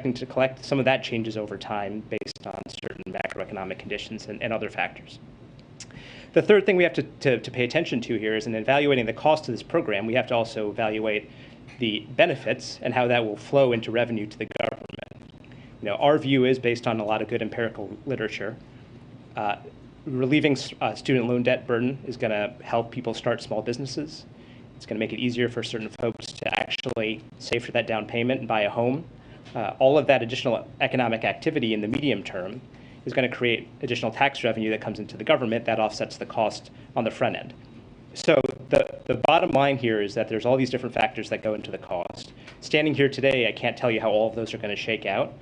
expecting to collect. Some of that changes over time based on certain macroeconomic conditions and other factors. The third thing we have to pay attention to here is in evaluating the cost of this program, we have to also evaluate the benefits and how that will flow into revenue to the government. Our view is, based on a lot of good empirical literature, relieving student loan debt burden is going to help people start small businesses. It's going to make it easier for certain folks to actually save for that down payment and buy a home. All of that additional economic activity in the medium term is going to create additional tax revenue that comes into the government that offsets the cost on the front end. So the bottom line here is that there's all these different factors that go into the cost. Standing here today, I can't tell you how all of those are going to shake out.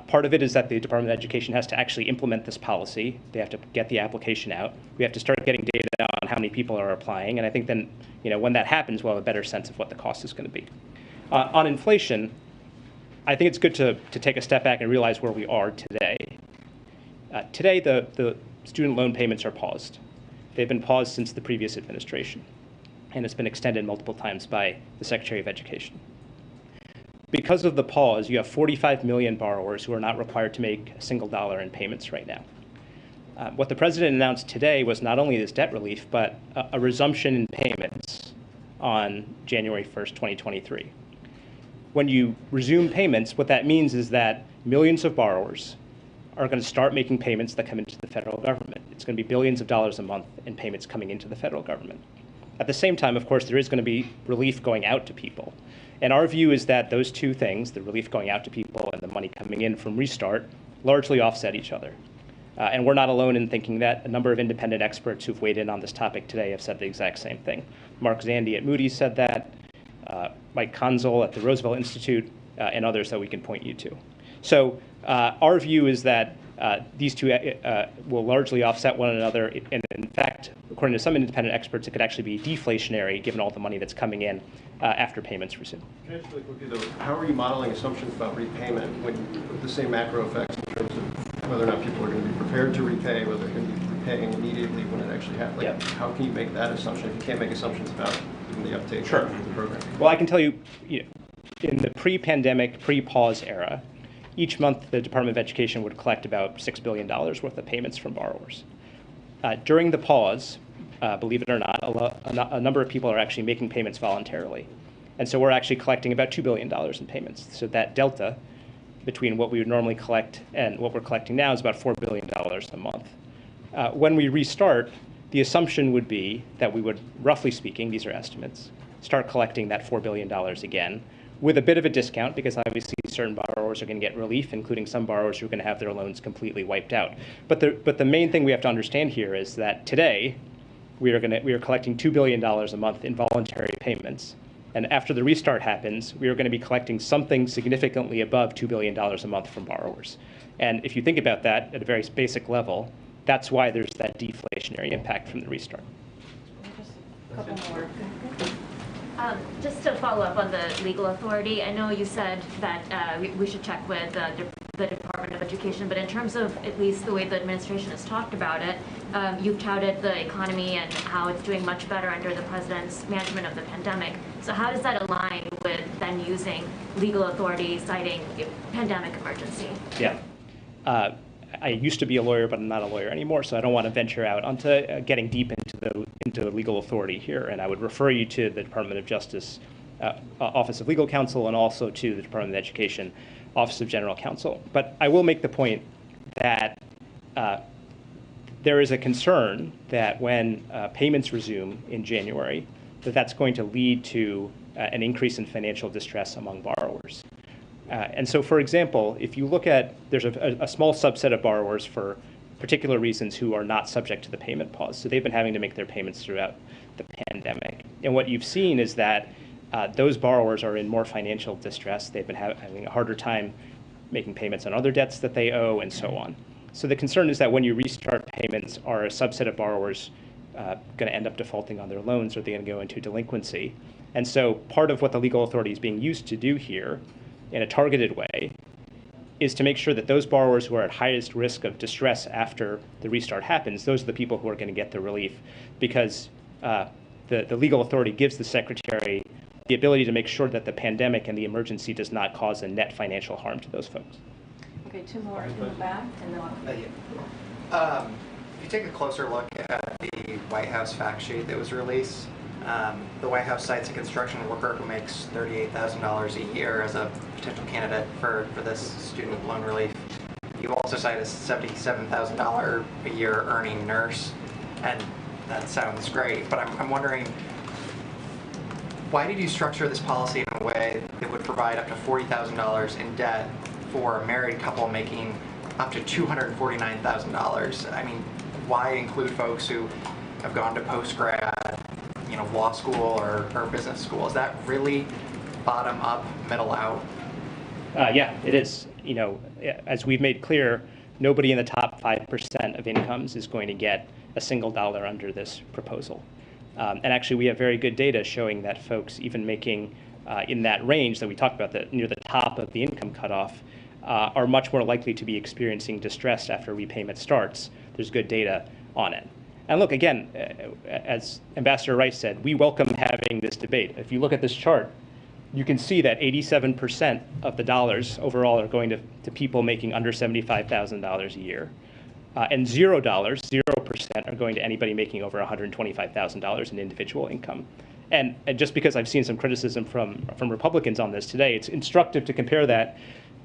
Part of it is that the Department of Education has to actually implement this policy. They have to get the application out. We have to start getting data on how many people are applying. And I think then, when that happens, we'll have a better sense of what the cost is going to be. On inflation, I think it's good to take a step back and realize where we are today. Today, the student loan payments are paused. They've been paused since the previous administration, and it's been extended multiple times by the Secretary of Education. Because of the pause, you have 45 million borrowers who are not required to make a single dollar in payments right now. What the president announced today was not only this debt relief, but a resumption in payments on January 1st, 2023. When you resume payments, what that means is that millions of borrowers are going to start making payments that come into the federal government. It's going to be billions of dollars a month in payments coming into the federal government. At the same time, of course, there is going to be relief going out to people. And our view is that those two things, the relief going out to people and the money coming in from Restart, largely offset each other. And we're not alone in thinking that. A number of independent experts who've weighed in on this topic today have said the exact same thing. Mark Zandi at Moody's said that, Mike Konzel at the Roosevelt Institute, and others that we can point you to. So our view is that these two will largely offset one another. And in fact, according to some independent experts, it could actually be deflationary given all the money that's coming in after payments resume. Can I just really quickly, though, how are you modeling assumptions about repayment with the same macro effects in terms of whether or not people are going to be prepared to repay, whether they're going to be repaying immediately when it actually happens? Like, how can you make that assumption if you can't make assumptions about even the uptake of the program? Well, I can tell you, in the pre-pandemic, pre-pause era, each month the Department of Education would collect about $6 billion worth of payments from borrowers. During the pause, believe it or not, a number of people are actually making payments voluntarily. And so we're actually collecting about $2 billion in payments. So that delta between what we would normally collect and what we're collecting now is about $4 billion a month. When we restart, the assumption would be that we would, roughly speaking, these are estimates, start collecting that $4 billion again, with a bit of a discount, because obviously certain borrowers are going to get relief, including some borrowers who are going to have their loans completely wiped out. But the main thing we have to understand here is that today we are collecting $2 billion a month in voluntary payments, and after the restart happens, we are going to be collecting something significantly above $2 billion a month from borrowers. And if you think about that at a very basic level, that's why there's that deflationary impact from the restart. Just a couple more. Just to follow up on the legal authority, I know you said that we should check with the Department of Education, but in terms of at least the way the administration has talked about it, you've touted the economy and how it's doing much better under the president's management of the pandemic. So how does that align with then using legal authority citing pandemic emergency? Yeah. I used to be a lawyer, but I'm not a lawyer anymore, so I don't want to venture out onto getting deep into legal authority here. And I would refer you to the Department of Justice Office of Legal Counsel and also to the Department of Education Office of General Counsel. But I will make the point that there is a concern that when payments resume in January, that's going to lead to an increase in financial distress among borrowers. And so, for example, if you look at, there's a small subset of borrowers for particular reasons who are not subject to the payment pause. So they've been having to make their payments throughout the pandemic. And what you've seen is that those borrowers are in more financial distress. They've been having a harder time making payments on other debts that they owe and so on. So the concern is that when you restart payments, are a subset of borrowers going to end up defaulting on their loans, or are they going to go into delinquency? And so part of what the legal authority is being used to do here in a targeted way is to make sure that those borrowers who are at highest risk of distress after the restart happens, those are the people who are going to get the relief, because the legal authority gives the secretary the ability to make sure that the pandemic and the emergency does not cause a net financial harm to those folks. Okay, two more in the back, and then If you take a closer look at the White House fact sheet that was released, the White House cites a construction worker who makes $38,000 a year as a potential candidate for this student loan relief. You also cite a $77,000 a year earning nurse, and that sounds great, but I'm wondering, why did you structure this policy in a way that would provide up to $40,000 in debt for a married couple making up to $249,000? I mean, why include folks who have gone to post-grad, law school or business school? Is that really bottom up, middle out? Yeah, it is. As we've made clear, nobody in the top 5% of incomes is going to get a single dollar under this proposal. And actually, we have very good data showing that folks even making in that range that we talked about, near the top of the income cutoff, are much more likely to be experiencing distress after repayment starts. There's good data on it. And look, again, as Ambassador Rice said, we welcome having this debate. If you look at this chart, you can see that 87% of the dollars overall are going to people making under $75,000 a year. And $0, 0% are going to anybody making over $125,000 in individual income. And just because I've seen some criticism from Republicans on this today, it's instructive to compare that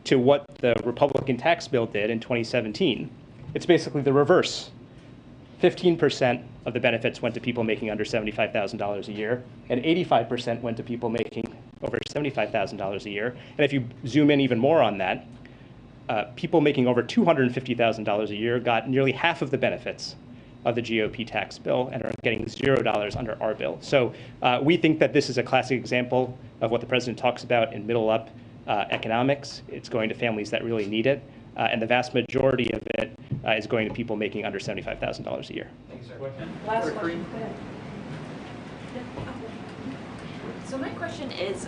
to what the Republican tax bill did in 2017. It's basically the reverse. 15% of the benefits went to people making under $75,000 a year, and 85% went to people making over $75,000 a year. And if you zoom in even more on that, people making over $250,000 a year got nearly half of the benefits of the GOP tax bill and are getting $0 under our bill. So we think that this is a classic example of what the president talks about in middle up economics. It's going to families that really need it, and the vast majority of it is going to people making under $75,000 a year. Thanks, sir. last question. Go ahead. So my question is,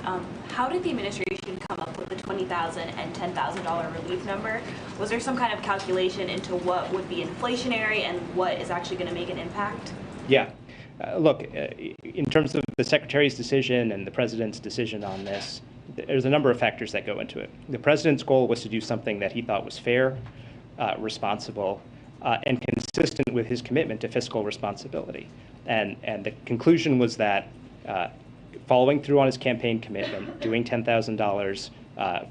how did the administration come up with the $20,000 and $10,000 relief number? Was there some kind of calculation into what would be inflationary and what is actually going to make an impact? Yeah. Look, in terms of the Secretary's decision and the President's decision on this, there's a number of factors that go into it. The President's goal was to do something that he thought was fair, responsible, and consistent with his commitment to fiscal responsibility. And the conclusion was that following through on his campaign commitment, doing $10,000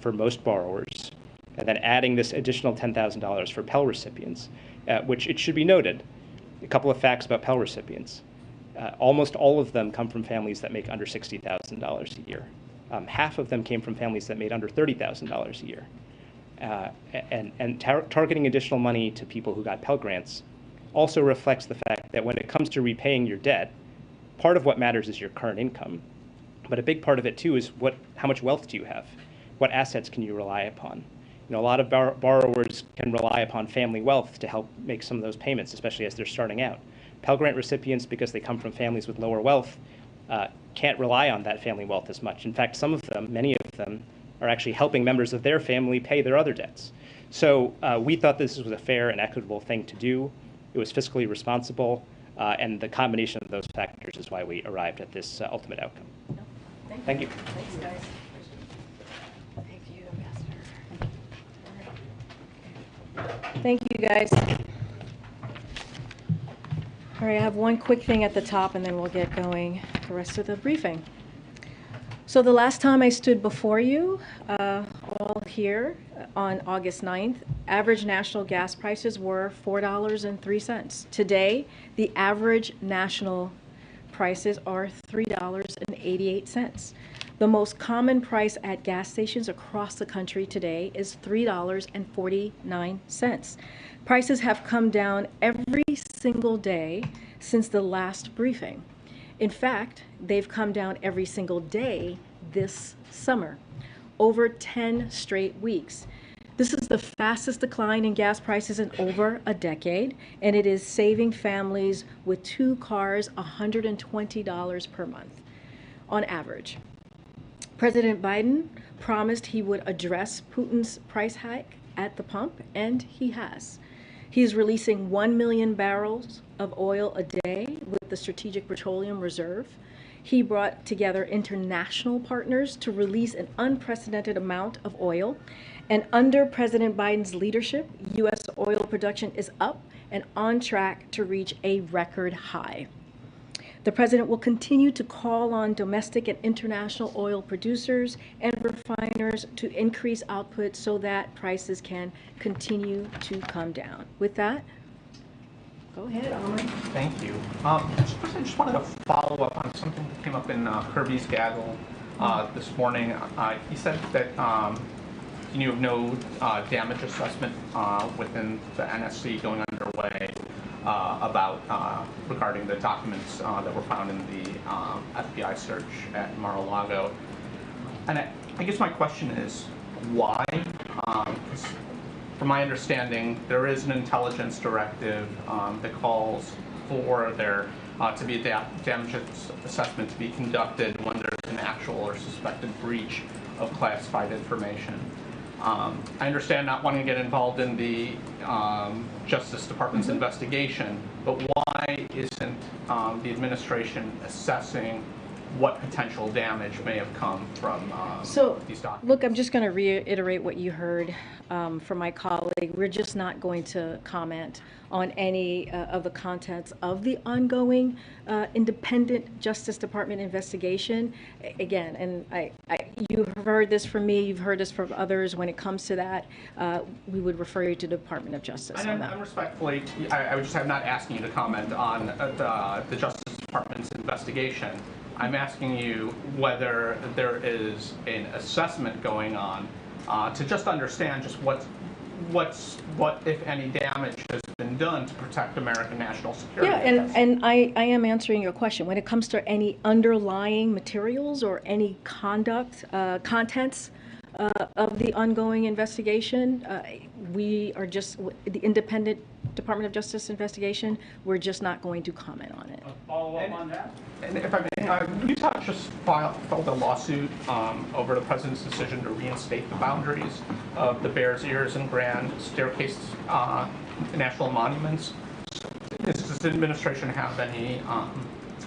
for most borrowers, and then adding this additional $10,000 for Pell recipients, which it should be noted, a couple of facts about Pell recipients. Almost all of them come from families that make under $60,000 a year. Half of them came from families that made under $30,000 a year. And targeting additional money to people who got Pell Grants also reflects the fact that when it comes to repaying your debt, part of what matters is your current income. But a big part of it, too, is how much wealth do you have? What assets can you rely upon? A lot of borrowers can rely upon family wealth to help make some of those payments, especially as they're starting out. Pell Grant recipients, because they come from families with lower wealth, can't rely on that family wealth as much. In fact, some of them, many of them, are actually helping members of their family pay their other debts. So we thought this was a fair and equitable thing to do. It was fiscally responsible, and the combination of those factors is why we arrived at this ultimate outcome. Thank you. Thanks, guys. Thank you, Ambassador. Thank you, guys. All right, I have one quick thing at the top, and then we'll get going the rest of the briefing. So the last time I stood before you, all here on August 9th, average national gas prices were $4.03. Today, the average national prices are $3.88. The most common price at gas stations across the country today is $3.49. Prices have come down every single day since the last briefing. In fact, they've come down every single day this summer, over 10 straight weeks. This is the fastest decline in gas prices in over a decade, and it is saving families with 2 cars $120 per month on average. President Biden promised he would address Putin's price hike at the pump, and he has. He's releasing 1 million barrels of oil a day with the Strategic Petroleum Reserve. He brought together international partners to release an unprecedented amount of oil. And under President Biden's leadership, U.S. oil production is up and on track to reach a record high. The president will continue to call on domestic and international oil producers and refiners to increase output so that prices can continue to come down. With that, go ahead, Amr. Thank you. I just wanted to follow up on something that came up in Kirby's gaggle this morning. He said that he knew of no damage assessment within the NSC going underway regarding the documents that were found in the FBI search at Mar-a-Lago. And I guess my question is, why? From my understanding, there is an intelligence directive that calls for there to be a damage assessment to be conducted when there's an actual or suspected breach of classified information. I understand not wanting to get involved in the Justice Department's investigation, but why isn't the administration assessing what potential damage may have come from these documents? Look, I'm just going to reiterate what you heard from my colleague. We're just not going to comment on any of the contents of the ongoing independent Justice Department investigation. Again, and you've heard this from me, you've heard this from others. When it comes to that, we would refer you to the Department of Justice. And I'm respectfully, I would just have not asking you to comment on the Justice Department's investigation. I'm asking you whether there is an assessment going on to just understand just what if any damage has been done to protect American national security. Yeah, and I am answering your question. When it comes to any underlying materials or any contents of the ongoing investigation, we are just, the independent Department of Justice investigation, we're just not going to comment on it. Follow up on that? And if I may, Utah just filed a lawsuit over the president's decision to reinstate the boundaries of the Bears Ears and Grand Staircase national monuments. Does the administration have any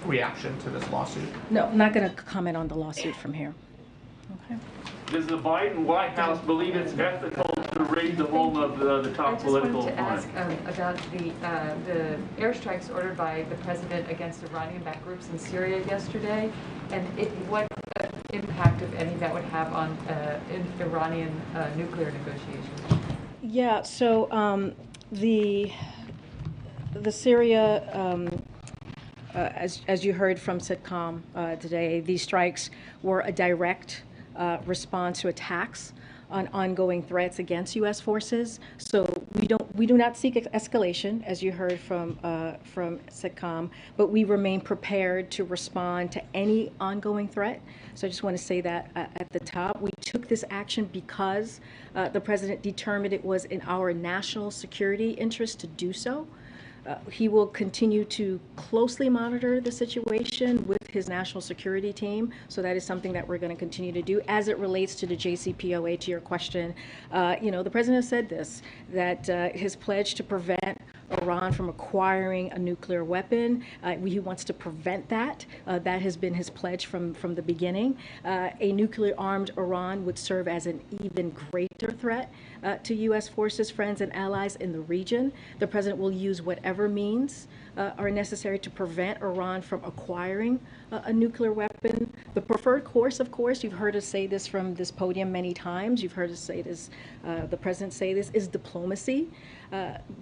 reaction to this lawsuit? No, I'm not going to comment on the lawsuit from here. Okay. Does the Biden White House believe it's ethical to raid the home of the top political opponent? I just wanted to ask about the airstrikes ordered by the president against Iranian-backed groups in Syria yesterday, and what impact, if any, that would have on Iranian nuclear negotiations. Yeah. So the Syria. As you heard from Sitcom today, these strikes were a direct response to attacks on ongoing threats against U.S. forces. So we do not seek escalation, as you heard from Sitcom, but we remain prepared to respond to any ongoing threat. So I just want to say that at the top, we took this action because the president determined it was in our national security interest to do so. He will continue to closely monitor the situation with his national security team. So that is something that we're going to continue to do. As it relates to the JCPOA, to your question, the president said this, that his pledge to prevent Iran from acquiring a nuclear weapon. He wants to prevent that. That has been his pledge from the beginning. A nuclear-armed Iran would serve as an even greater threat to U.S. forces, friends, and allies in the region. The president will use whatever means are necessary to prevent Iran from acquiring a nuclear weapon. The preferred course, of course, you've heard us say this from this podium many times. You've heard us say this, the president say this, is diplomacy.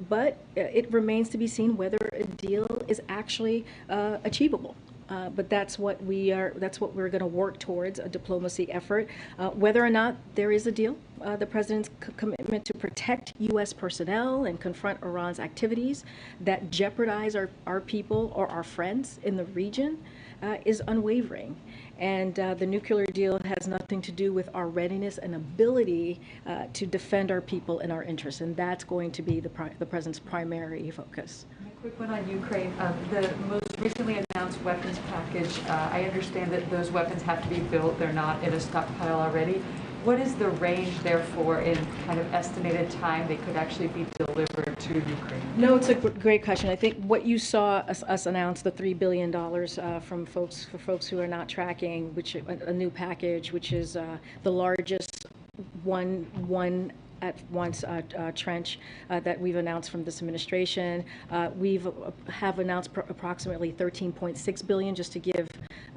But it remains to be seen whether a deal is actually achievable. But that's what we're going to work towards, a diplomacy effort. Whether or not there is a deal, the president's commitment to protect U.S. personnel and confront Iran's activities that jeopardize our people or our friends in the region is unwavering. And the nuclear deal has nothing to do with our readiness and ability to defend our people and our interests. And that's going to be the president's primary focus. A quick one on Ukraine. The most recently announced weapons package, I understand that those weapons have to be built. They're not in a stockpile already. what is the range, therefore, in kind of estimated time they could actually be delivered to Ukraine? No, it's a great question. I think what you saw us announce, the $3 billion from folks who are not tracking, which a new package, which is the largest one at once trench that we've announced from this administration. We've have announced approximately $13.6 billion, just to give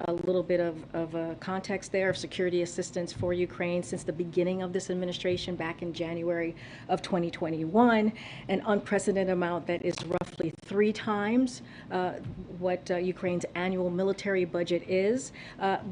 a little bit of context there, of security assistance for Ukraine since the beginning of this administration back in January of 2021, an unprecedented amount that is roughly 3 times what Ukraine's annual military budget is.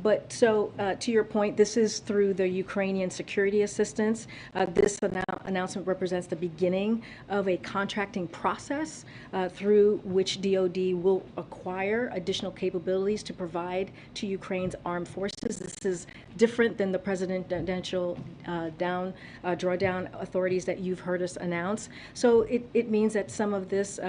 But so to your point, this is through the Ukrainian security assistance. This announcement represents the beginning of a contracting process through which DoD will acquire additional capabilities to provide to Ukraine's armed forces. This is different than the presidential drawdown authorities that you've heard us announce. So it means that some of this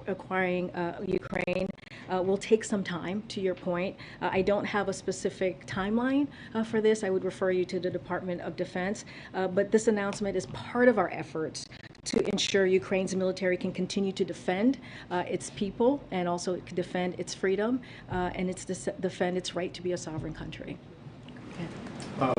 acquiring Ukraine will take some time, to your point. I don't have a specific timeline for this. I would refer you to the Department of Defense. But this announcement is part of our efforts to ensure Ukraine's military can continue to defend its people and also defend its freedom and defend its right to be a sovereign country. A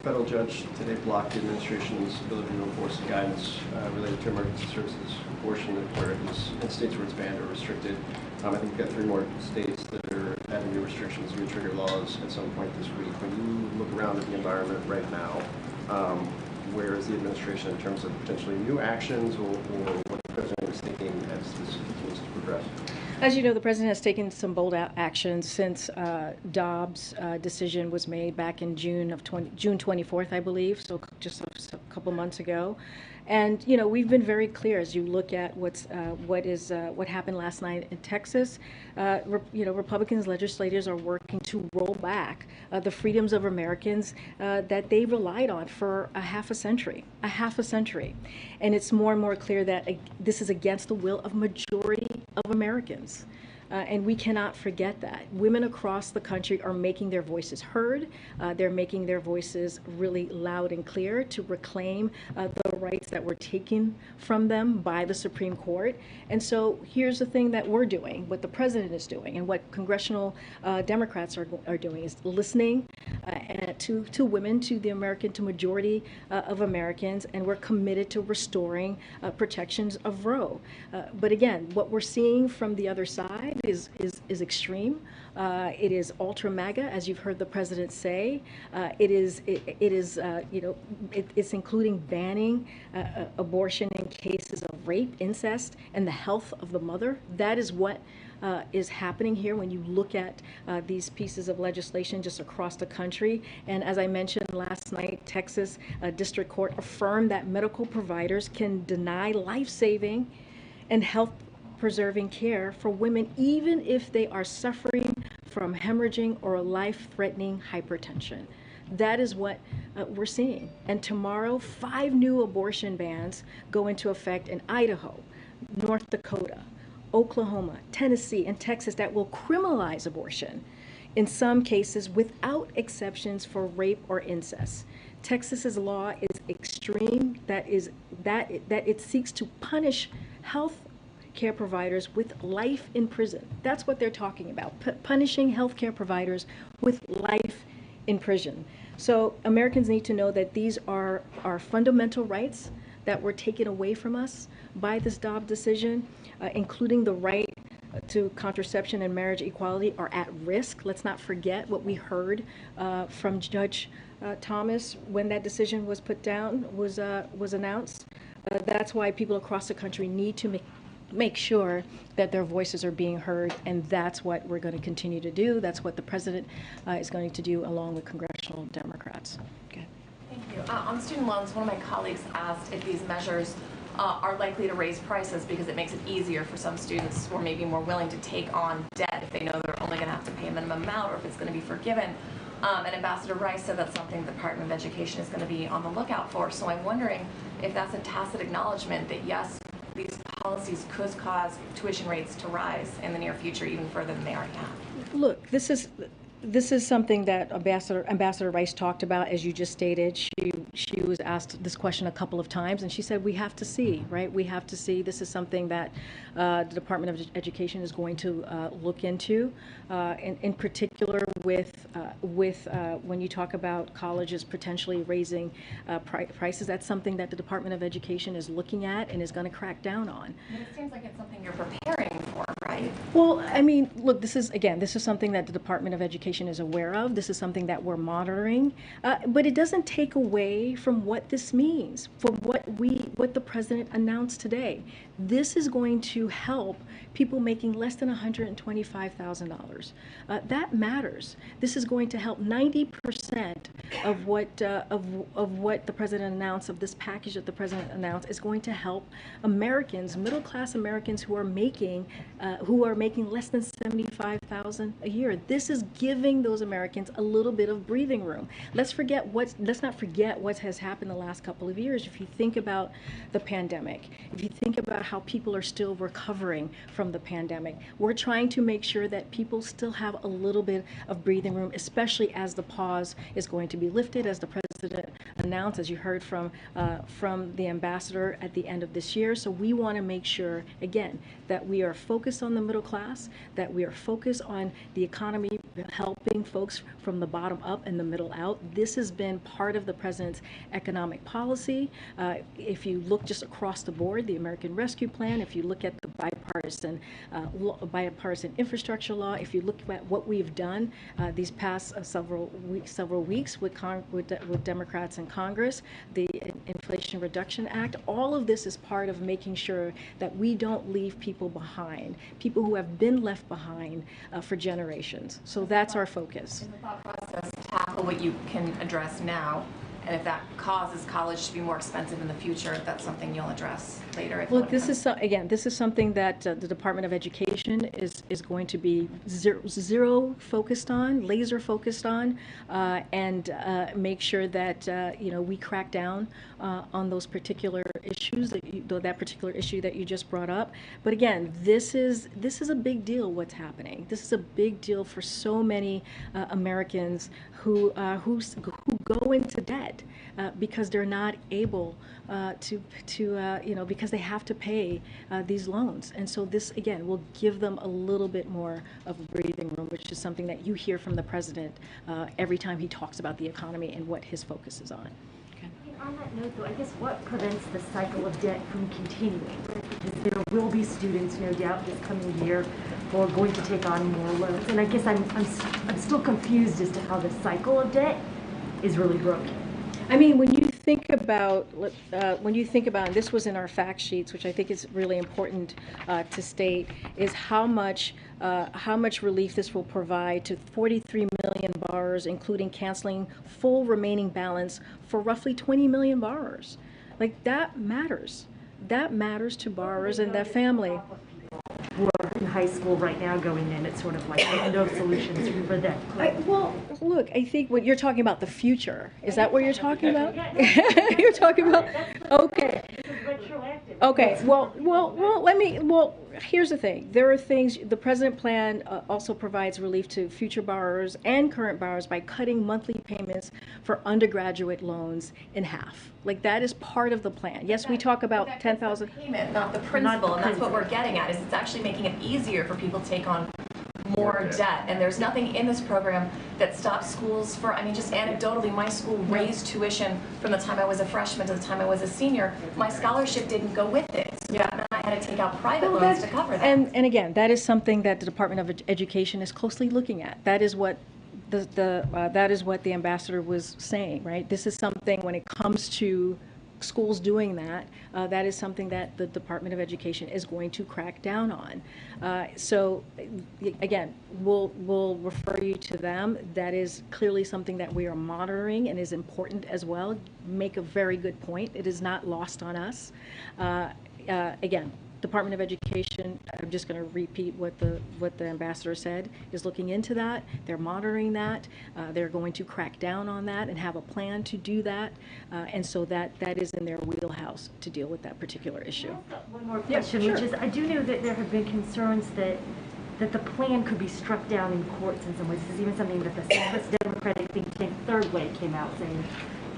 federal judge today blocked the administration's ability to enforce guidance related to emergency services abortion in states where it's banned or restricted. I think we've got 3 more states that are adding new restrictions, new trigger laws at some point this week. When you look around at the environment right now, where is the administration in terms of potentially new actions or what the president is thinking as this continues to progress? As you know, the president has taken some bold actions since Dobbs' decision was made back in June 24th, I believe, so just a couple months ago. And you know, we've been very clear as you look at what happened last night in Texas. Republicans legislators are working to roll back the freedoms of Americans that they relied on for a half a century, and it's more and more clear that this is against the will of majority of Americans. And we cannot forget that. Women across the country are making their voices heard. They're making their voices really loud and clear to reclaim the rights that were taken from them by the Supreme Court. And so here's the thing that we're doing, what the president is doing, and what congressional Democrats are doing is listening to women, to the majority of Americans, and we're committed to restoring protections of Roe. But again, what we're seeing from the other side is extreme. It is ultra MAGA, as you've heard the president say. It's including banning abortion in cases of rape, incest, and the health of the mother. That is what is happening here when you look at these pieces of legislation just across the country. And as I mentioned last night, Texas District Court affirmed that medical providers can deny life-saving and health-preserving care for women even if they are suffering from hemorrhaging or life-threatening hypertension. That is what we're seeing. And tomorrow, 5 new abortion bans go into effect in Idaho, North Dakota, Oklahoma, Tennessee, and Texas that will criminalize abortion, in some cases without exceptions for rape or incest. Texas's law is extreme, that it seeks to punish health care providers with life in prison. That's what they're talking about, punishing healthcare providers with life in prison. So Americans need to know that these are our fundamental rights that were taken away from us by this Dobbs decision, including the right to contraception and marriage equality are at risk. Let's not forget what we heard from Judge Thomas when that decision was put down, was announced. That's why people across the country need to make sure that their voices are being heard, and that's what we're going to continue to do. That's what the president is going to do along with congressional Democrats. Okay. Thank you. On student loans, one of my colleagues asked if these measures are likely to raise prices because it makes it easier for some students who are maybe more willing to take on debt if they know they're only going to have to pay a minimum amount or if it's going to be forgiven. And Ambassador Rice said that's something the Department of Education is going to be on the lookout for. So I'm wondering if that's a tacit acknowledgement that yes, these policies could cause tuition rates to rise in the near future even further than they already have. Look, this is This is something that Ambassador Rice talked about, as you just stated. She was asked this question a couple of times, and she said, we have to see, right? We have to see. This is something that the Department of Education is going to look into, in particular with when you talk about colleges potentially raising prices. That's something that the Department of Education is looking at and is going to crack down on. But it seems like it's something you're preparing for, right? Well, I mean, look, this is something that the Department of Education is aware of. This is something that we're monitoring, but it doesn't take away from what this means, from what the president announced today. This is going to help people making less than $125,000. That matters. This is going to help 90% of what the president announced, of this package that the president announced, is going to help Americans, middle-class Americans who are making less than $75,000 a year. This is giving those Americans a little bit of breathing room. Let's not forget what has happened the last couple of years. If you think about the pandemic, if you think about how people are still recovering from the pandemic, we're trying to make sure that people still have a little bit of breathing room, especially as the pause is going to be lifted, as the president announced, as you heard from the ambassador at the end of this year. So we want to make sure, again, that we are focused on the middle class, that we are focused on the economy, helping folks from the bottom up and the middle out. This has been part of the president's economic policy. If you look just across the board, the American Rescue Plan, if you look at the bipartisan infrastructure law, if you look at what we've done these past several weeks with Democrats in Congress, the Inflation Reduction Act, all of this is part of making sure that we don't leave people behind, people who have been left behind for generations. So that's our focus. In the thought process, tackle what you can address now, and if that causes college to be more expensive in the future, that's something you'll address later. Look, this is something that the Department of Education is going to be zero focused on, laser focused on, and make sure that we crack down on those particular issues that particular issue that you just brought up. But again, this is a big deal. What's happening? This is a big deal for so many Americans who go into debt because they're not able because they have to pay these loans. And so this, again, will give them a little bit more of breathing room, which is something that you hear from the president every time he talks about the economy and what his focus is on. On that note, though, I guess what prevents the cycle of debt from continuing? Because there will be students, no doubt, this coming year who are going to take on more loans. And I guess I'm still confused as to how the cycle of debt is really broken. I mean, when you think about, and this was in our fact sheets, which I think is really important to state, is how much relief this will provide to 43 million borrowers, including canceling full remaining balance for roughly 20 million borrowers. Like, that matters. That matters to borrowers and their family. Who are in high school right now going in, it's sort of like no solutions for them. Well, look, I think what you're talking about, the future, is that what you're talking about? You're talking about, okay. Okay, well, here's the thing. There are things, the President plan also provides relief to future borrowers and current borrowers by cutting monthly payments for undergraduate loans in half. Like, that is part of the plan. Yes, we talk about 10,000. Payment, not the principal, and that's what we're getting at, is it's actually making it easier for people to take on more debt. And there's nothing in this program that stops schools for, I mean, just anecdotally, my school raised tuition from the time I was a freshman to the time I was a senior. My scholarship didn't go with it. So then I had to take out private loans to cover that. And again, that is something that the Department of Education is closely looking at. That is what that is what the ambassador was saying, right? This is something, when it comes to schools doing that, that is something that the Department of Education is going to crack down on. So again, we'll refer you to them. That is clearly something that we are monitoring and is important as well. Make a very good point. It is not lost on us. Again, Department of Education, I'm just going to repeat what the ambassador said, is looking into that. They're monitoring that. They're going to crack down on that and have a plan to do that. And so that is in their wheelhouse to deal with that particular issue. One more question, which is, I do know that there have been concerns that that the plan could be struck down in courts in some ways. This is even something that the centrist Democratic think tank Third Way came out saying.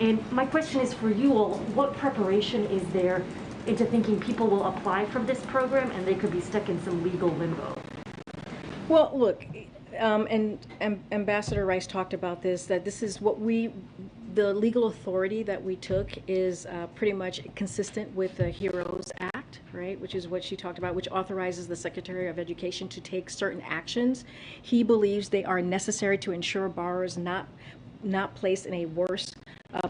And my question is for you all, what preparation is there into thinking people will apply for this program and they could be stuck in some legal limbo? Well, look, and Ambassador Rice talked about this, that this is what the legal authority that we took is pretty much consistent with the HEROES Act, right, which is what she talked about, which authorizes the Secretary of Education to take certain actions. He believes they are necessary to ensure borrowers not placed in a worse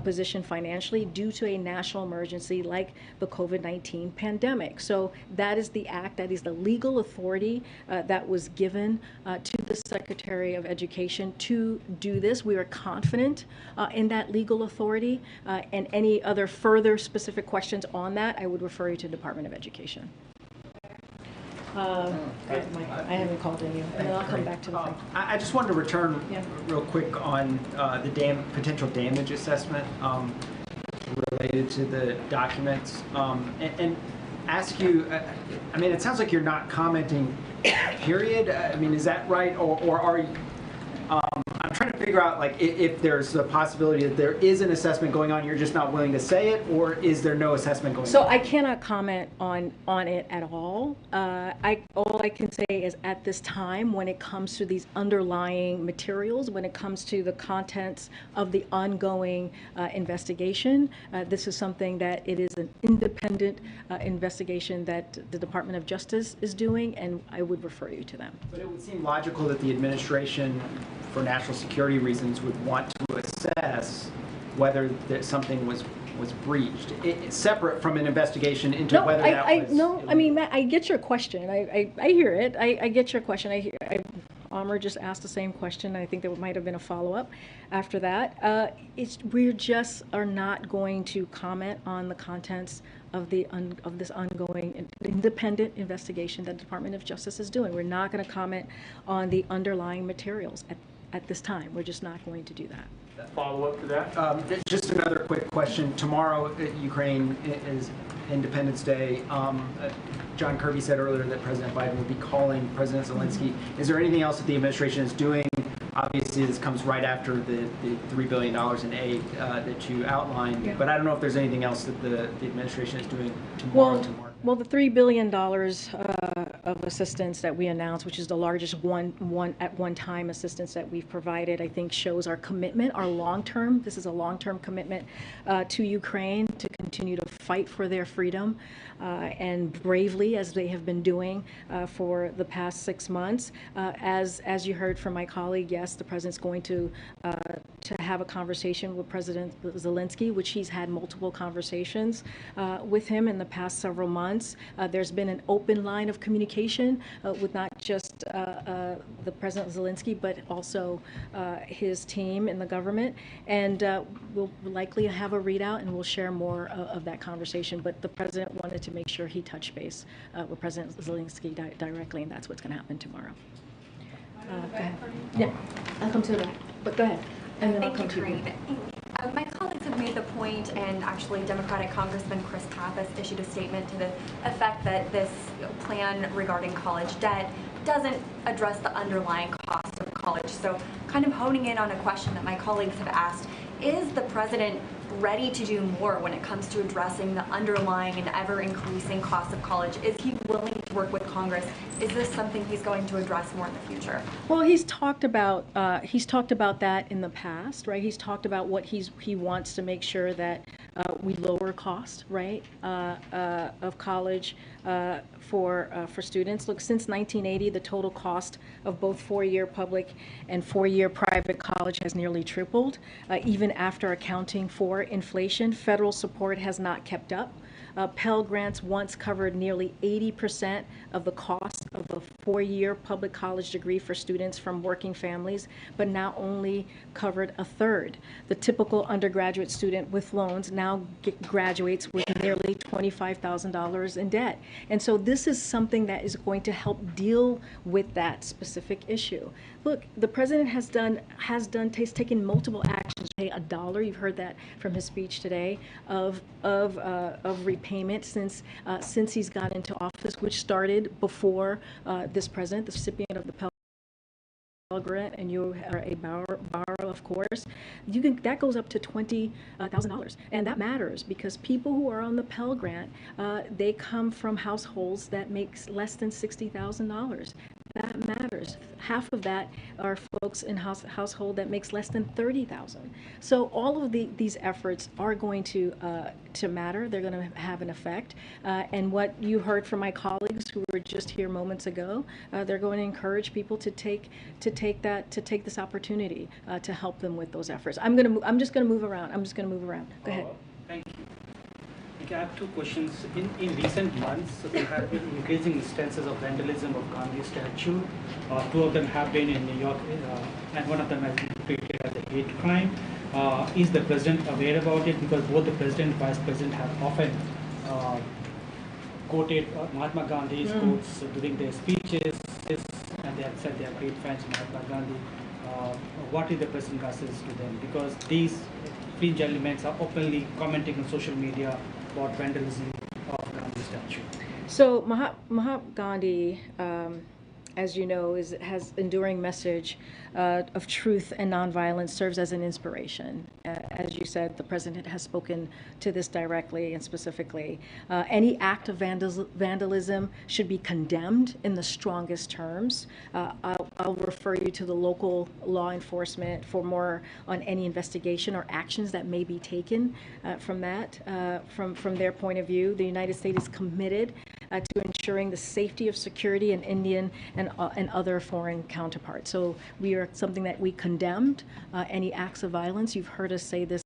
position financially due to a national emergency like the COVID-19 pandemic. So that is the act, that is the legal authority that was given to the Secretary of Education to do this. We are confident in that legal authority, and any other further specific questions on that, I would refer you to the Department of Education. I haven't called in you, and then I'll come back to the I just wanted to return real quick on the potential damage assessment related to the documents, and ask you, I mean, it sounds like you're not commenting, period. I mean, is that right? Or are you, I'm trying to figure out, like, if there's a possibility that there is an assessment going on, you're just not willing to say it, or is there no assessment going on? So I cannot comment on it at all. All I can say is at this time, when it comes to these underlying materials, when it comes to the contents of the ongoing investigation, this is something that it is an independent investigation that the Department of Justice is doing, and I would refer you to them. But it would seem logical that the administration, for national security reasons, would want to assess whether something was breached, separate from an investigation into whether that was... No, I mean, Matt, I get your question. I hear it. I get your question. Amr just asked the same question. I think there might have been a follow-up after that. We just are not going to comment on the contents of this ongoing independent investigation that the Department of Justice is doing. We're not going to comment on the underlying materials at this time. We're just not going to do that. Follow up to that? Just another quick question. Tomorrow, Ukraine is Independence Day. John Kirby said earlier that President Biden will be calling President Zelensky. Is there anything else that the administration is doing? Obviously, this comes right after the $3 billion in aid that you outlined, but I don't know if there's anything else that the administration is doing tomorrow. Well, the $3 billion of assistance that we announced, which is the largest one-time assistance that we've provided, I think shows our commitment, our long-term. This is a long-term commitment to Ukraine to continue to fight for their freedom and bravely, as they have been doing for the past 6 months. As you heard from my colleague, yes, the president's going to have a conversation with President Zelensky, which he's had multiple conversations with him in the past several months. There's been an open line of communication with not just the President Zelensky, but also his team in the government. And we'll likely have a readout, and we'll share more of that conversation. But the president wanted to make sure he touched base with President Zelensky directly, and that's what's going to happen tomorrow. Go ahead. Yeah, I'll come to that. But go ahead. And then I'll come to you. Karine. My colleagues have made the point, and actually Democratic Congressman Chris Pappas issued a statement to the effect that this plan regarding college debt doesn't address the underlying cost of college. So kind of honing in on a question that my colleagues have asked, is the president ready to do more when it comes to addressing the underlying and ever-increasing cost of college? Is he willing to work with Congress? Is this something he's going to address more in the future? Well, he's talked about that in the past, right? He's talked about what he wants to make sure that we lower cost, right, of college for students. Look, since 1980, the total cost of both four-year public and four-year private college has nearly tripled, even after accounting for inflation. Federal support has not kept up. Pell Grants once covered nearly 80% of the cost of a four-year public college degree for students from working families, but now only covered a third. The typical undergraduate student with loans now graduates with nearly $25,000 in debt. And so this is something that is going to help deal with that specific issue. Look, the president has taken multiple actions pay $1. You've heard that from his speech today of repayment since he's got into office, which started before this president, the recipient of the Pell Grant, and you are a borrower, of course. That goes up to $20,000, and that matters because people who are on the Pell Grant, they come from households that makes less than $60,000. That matters. Half of that are folks in household that makes less than $30,000. So all of these efforts are going to matter. They're going to have an effect. And what you heard from my colleagues who were just here moments ago, they're going to encourage people to take this opportunity to help them with those efforts. I'm just going to move around. Go ahead. Thank you. Okay, I have two questions. In recent months, there have been increasing instances of vandalism of Gandhi statue. Two of them have been in New York, and one of them has been treated as a hate crime. Is the president aware about it? Because both the president and vice president have often quoted Mahatma Gandhi's quotes during their speeches, and they have said they are great fans of Mahatma Gandhi. What is the president's message to them? Because these fringe elements are openly commenting on social media about vandalism of Gandhi statue. So Mahatma Gandhi, as you know, has enduring message of truth and nonviolence, serves as an inspiration. As you said, the president has spoken to this directly and specifically. Any act of vandalism should be condemned in the strongest terms. I'll refer you to the local law enforcement for more on any investigation or actions that may be taken from their point of view. The United States is committed to ensuring the safety of security in Indian and other foreign counterparts. So we are something that we condemned any acts of violence. You've heard us say this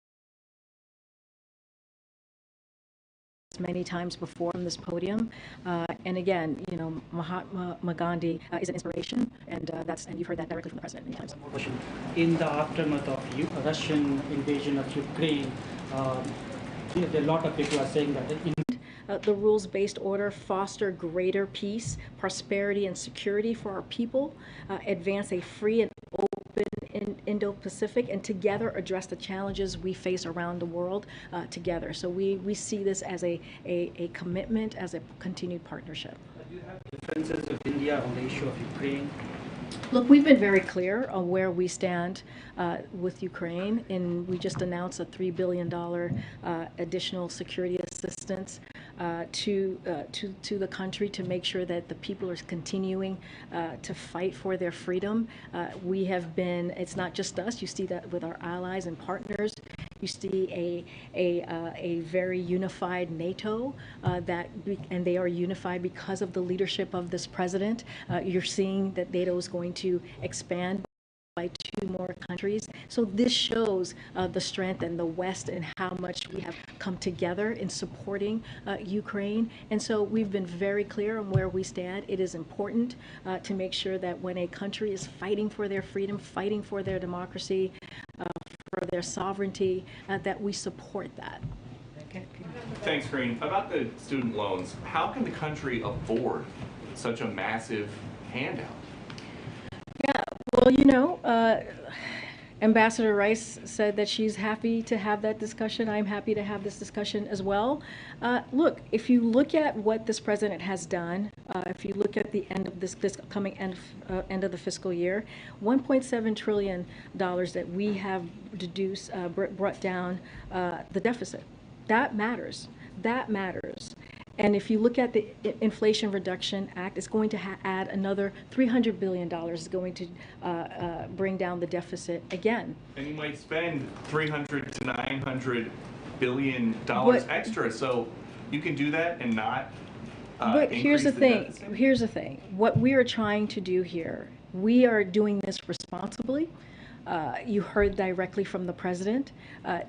many times before from this podium, and again, you know, Mahatma Gandhi is an inspiration, and you've heard that directly from the president many times. In the aftermath of Russian invasion of Ukraine, a lot of people are saying that the rules-based order foster greater peace, prosperity, and security for our people, advance a free and open Indo-Pacific, and together address the challenges we face around the world together. So we see this as a commitment, as a continued partnership. Do you have differences with India on the issue of Ukraine? Look, we've been very clear on where we stand with Ukraine, and we just announced a $3 billion additional security assistance to the country to make sure that the people are continuing to fight for their freedom. We have been, it's not just us, you see that with our allies and partners. You see a very unified NATO and they are unified because of the leadership of this president. You're seeing that NATO is going to expand by 2 more countries. So this shows the strength in the West and how much we have come together in supporting Ukraine. And so we've been very clear on where we stand. It is important to make sure that when a country is fighting for their freedom, fighting for their democracy, for their sovereignty, that we support that. Okay. Thanks, Karine. About the student loans, how can the country afford such a massive handout? Yeah, well, you know, Ambassador Rice said that she's happy to have that discussion. I'm happy to have this discussion as well. Look, if you look at what this president has done, if you look at the end of this coming end of the fiscal year, $1.7 trillion that we have brought down the deficit. That matters. That matters. And if you look at the Inflation Reduction Act, it's going to add another $300 billion, is going to bring down the deficit again. And you might spend $300 to $900 billion extra, so you can do that and not but here's the thing. deficit. Here's the thing. What we are trying to do here, we are doing this responsibly. You heard directly from the president.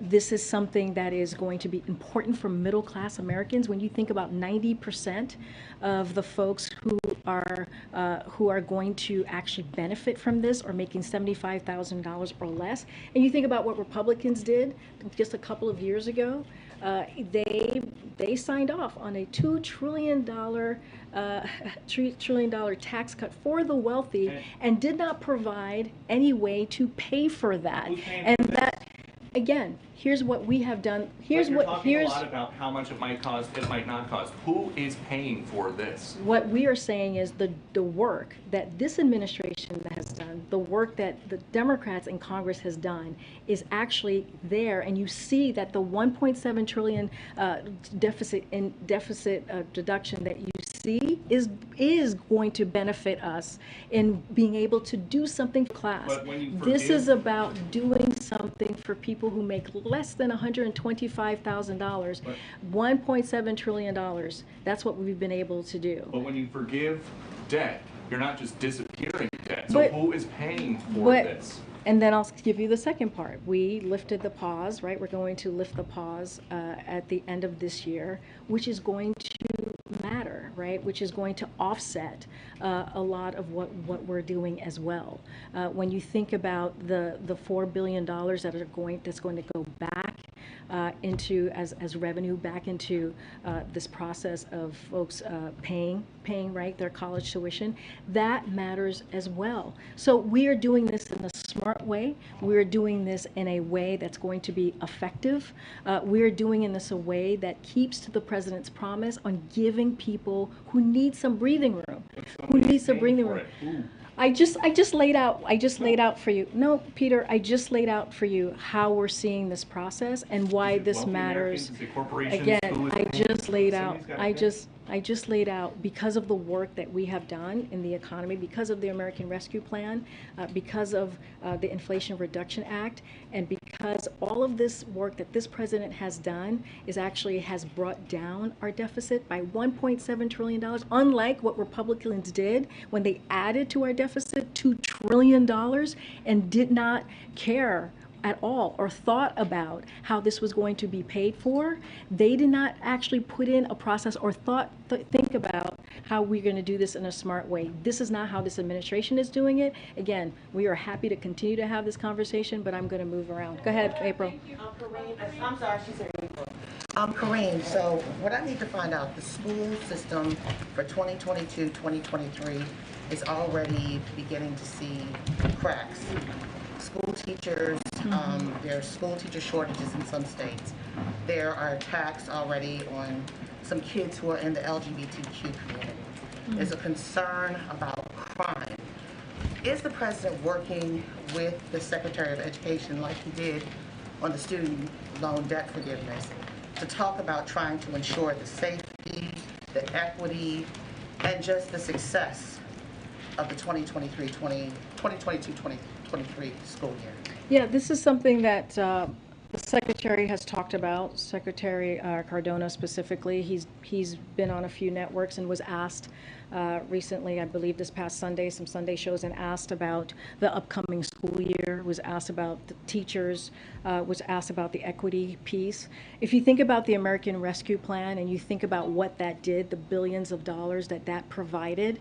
This is something that is going to be important for middle-class Americans. When you think about 90% of the folks who are going to actually benefit from this are making $75,000 or less, and you think about what Republicans did just a couple of years ago, they signed off on a $2 trillion tax cut for the wealthy and did not provide any way to pay for that. And again, here's what we have done. But you're talking a lot about how much it might cost, it might not cost. Who is paying for this? What we are saying is the work that this administration has done, the work that the Democrats in Congress has done, is actually there, and you see that the 1.7 trillion deficit deduction that you see is going to benefit us in being able to do something for class. But when you This is forgive- about doing something for people who make less than $125,000. But- $1.7 trillion. That's what we've been able to do. But when you forgive debt, you're not just disappearing debt. So But- who is paying for but- this? And then I'll give you the second part. We lifted the pause, right? We're going to lift the pause at the end of this year, which is going to matter, right? Which is going to offset a lot of what we're doing as well. When you think about the $4 billion that's going to go back into as revenue back into this process of folks paying right their college tuition, that matters as well. So we are doing this in a smart way. We're doing this in a way that's going to be effective. We're doing in this a way that keeps to the president's promise on giving people who need some breathing room, who need some breathing room. I just laid out for you. No, Peter, I just laid out for you how we're seeing this process and why this Wealthy matters. Americans, is it corporations? Again, Who is I paying? just laid out. Somebody's gotta pay. I just laid out because of the work that we have done in the economy, because of the American Rescue Plan, because of the Inflation Reduction Act, and because all of this work that this president has done has brought down our deficit by $1.7 trillion, unlike what Republicans did when they added to our deficit $2 trillion and did not care at all or thought about how this was going to be paid for. They did not actually put in a process or think about how we're going to do this in a smart way. This is not how this administration is doing it. Again, we are happy to continue to have this conversation, but I'm going to move around. Go ahead, April. Karine, I'm sorry, she said April. Karine, so what I need to find out, the school system for 2022-2023 is already beginning to see cracks. School teachers, there are school teacher shortages in some states. There are attacks already on some kids who are in the LGBTQ community. There's a concern about crime. Is the president working with the Secretary of Education like he did on the student loan debt forgiveness to talk about trying to ensure the safety, the equity, and just the success of the 2022-2023 school year? Yeah, this is something that the Secretary has talked about, Secretary Cardona specifically. He's been on a few networks and was asked recently, I believe this past Sunday, some Sunday shows, and asked about the upcoming school year, was asked about the teachers, was asked about the equity piece. If you think about the American Rescue Plan and you think about what that did, the billions of dollars that provided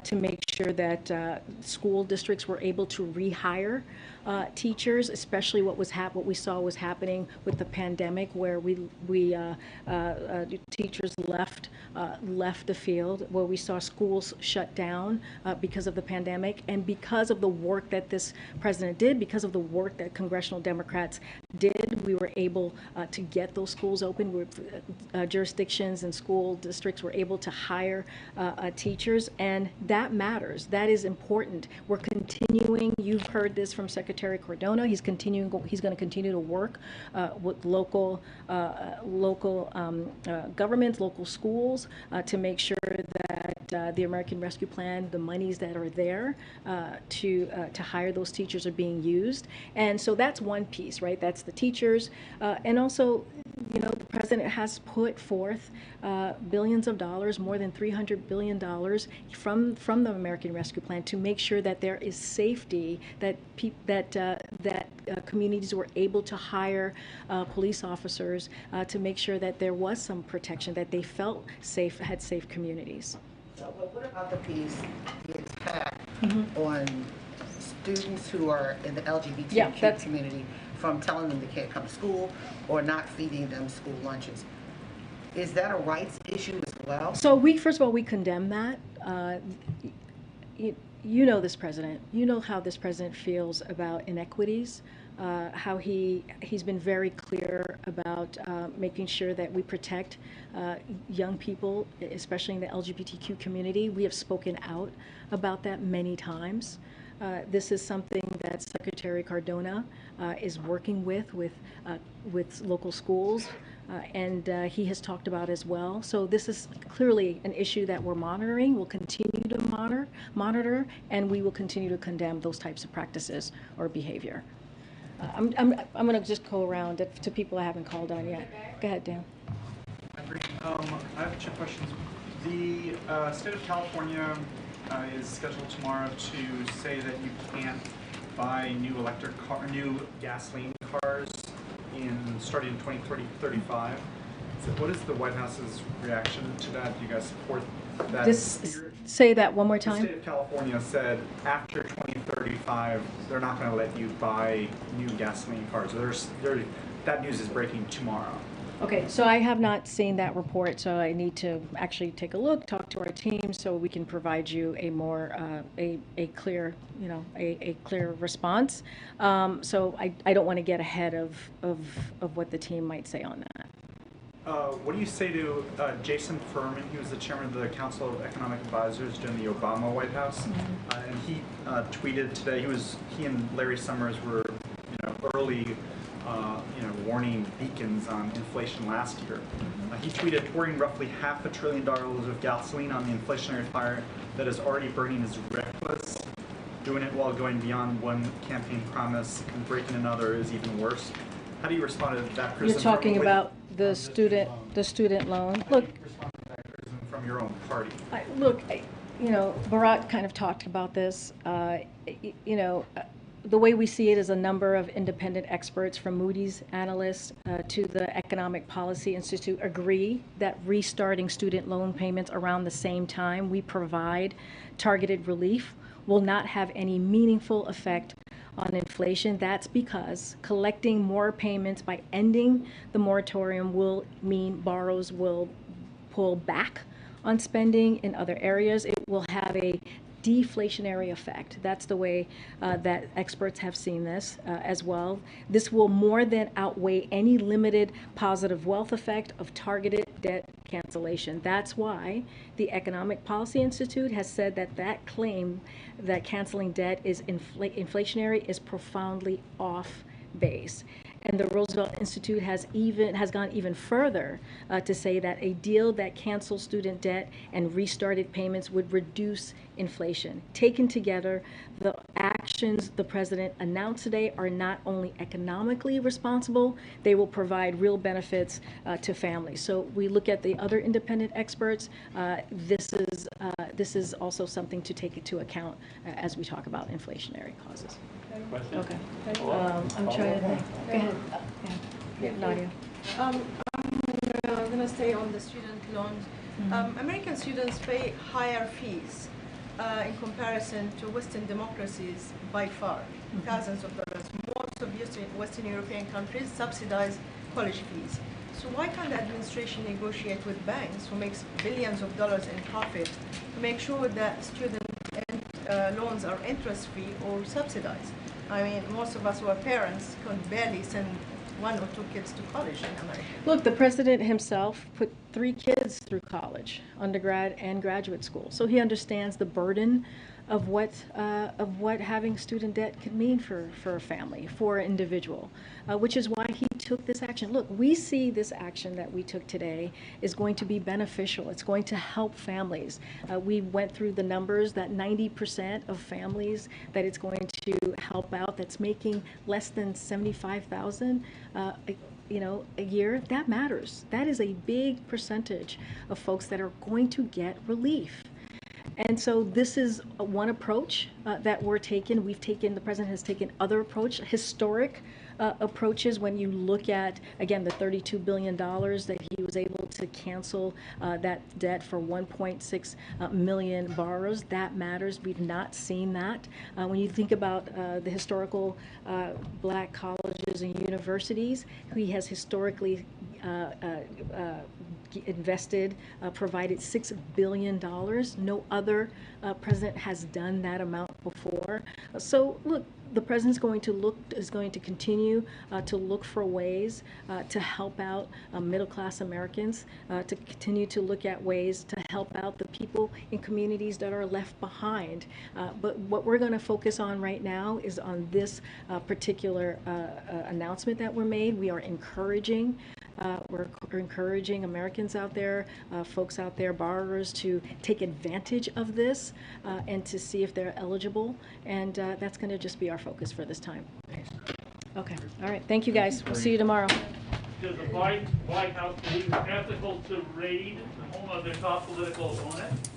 to make sure that school districts were able to rehire teachers, especially what we saw was happening with the pandemic, where teachers left the field, where we saw schools shut down because of the pandemic, and because of the work that this president did, because of the work that congressional Democrats did, we were able to get those schools open. Jurisdictions and school districts were able to hire teachers, and that matters. That is important. We're continuing. You've heard this from Secretary Cardona. He's going to continue to work with local governments, local schools, to make sure that the American Rescue Plan, the monies that are there to hire those teachers are being used. And so that's one piece, right? That's the teachers. And also, the president has put forth billions of dollars, more than $300 billion from the American Rescue Plan to make sure that there is safety, that communities were able to hire police officers to make sure that there was some protection, that they felt safe, had safe communities. So, what about the piece, the attack on students who are in the LGBTQ community from telling them they can't come to school or not feeding them school lunches? Is that a rights issue as well? So first of all, we condemn that. You know this president. You know how this president feels about inequities how he's been very clear about making sure that we protect young people, especially in the LGBTQ community. We have spoken out about that many times. This is something that Secretary Cardona is working with local schools, and he has talked about as well. So this is clearly an issue that we're monitoring. We'll continue to monitor, and we will continue to condemn those types of practices or behavior. I'm going to just go around to people I haven't called on yet. Go ahead, Dan. I have two questions. The state of California is scheduled tomorrow to say that you can't buy new gasoline cars starting in 2035. So what is the White House's reaction to that? Do you guys support that? Say that one more time. The state of California said after 2035 they're not going to let you buy new gasoline cars. That news is breaking tomorrow. Okay, so I have not seen that report, so I need to actually take a look, talk to our team, so we can provide you a more a clear, a clear response. So I don't want to get ahead of what the team might say on that. What do you say to Jason Furman? He was the chairman of the Council of Economic Advisors during the Obama White House, and he tweeted today. He and Larry Summers were, early, warning beacons on inflation last year. He tweeted, pouring roughly $500 billion of gasoline on the inflationary fire that is already burning is reckless. Doing it while going beyond one campaign promise and breaking another is even worse. How do you respond to that criticism? You're talking about the student loan. Look, from your own party. Bharat kind of talked about this. The way we see it is a number of independent experts, from Moody's analysts to the Economic Policy Institute, agree that restarting student loan payments around the same time we provide targeted relief will not have any meaningful effect on inflation. That's because collecting more payments by ending the moratorium will mean borrowers will pull back on spending in other areas. It will have a deflationary effect. That's the way that experts have seen this as well. This will more than outweigh any limited positive wealth effect of targeted debt cancellation. That's why the Economic Policy Institute has said that claim that canceling debt is inflationary is profoundly off base. And the Roosevelt Institute has gone even further to say that a deal that cancels student debt and restarted payments would reduce inflation. Taken together, the actions the president announced today are not only economically responsible, they will provide real benefits to families. So we look at the other independent experts. This is also something to take into account as we talk about inflationary causes. Okay. I'm trying to think. Go ahead. Yeah, Nadia. I'm going to stay on the student loans. American students pay higher fees in comparison to Western democracies by far, thousands of dollars. Most of Western European countries subsidize college fees. So why can't the administration negotiate with banks who makes billions of dollars in profit to make sure that student loans are interest-free or subsidized? I mean, most of us who are parents can barely send 1 or 2 kids to college in America. Look, the president himself put 3 kids through college, undergrad and graduate school. So he understands the burden of what having student debt could mean for a family, for an individual, which is why he took this action. Look, we see this action that we took today is going to be beneficial. It's going to help families. We went through the numbers that 90% of families that it's going to help out, that's making less than $75,000 a year, that matters. That is a big percentage of folks that are going to get relief. And so this is one approach that we're taking. The president has taken other historic approaches. When you look at, again, the $32 billion that he was able to cancel that debt for 1.6 million borrowers, that matters. We've not seen that. When you think about the historical black colleges and universities, he has historically invested, provided $6 billion. No other president has done that amount before. So look, the president's is going to continue to look for ways to help out middle-class Americans, to continue to look at ways to help out the people in communities that are left behind. But what we're going to focus on right now is on this particular announcement that were made. We are encouraging Americans out there, folks out there, borrowers, to take advantage of this and to see if they're eligible. And that's going to just be our focus for this time. Okay. All right. Thank you, guys. We'll see you tomorrow. Does the White House believe it's ethical to raid the home of their top political opponent?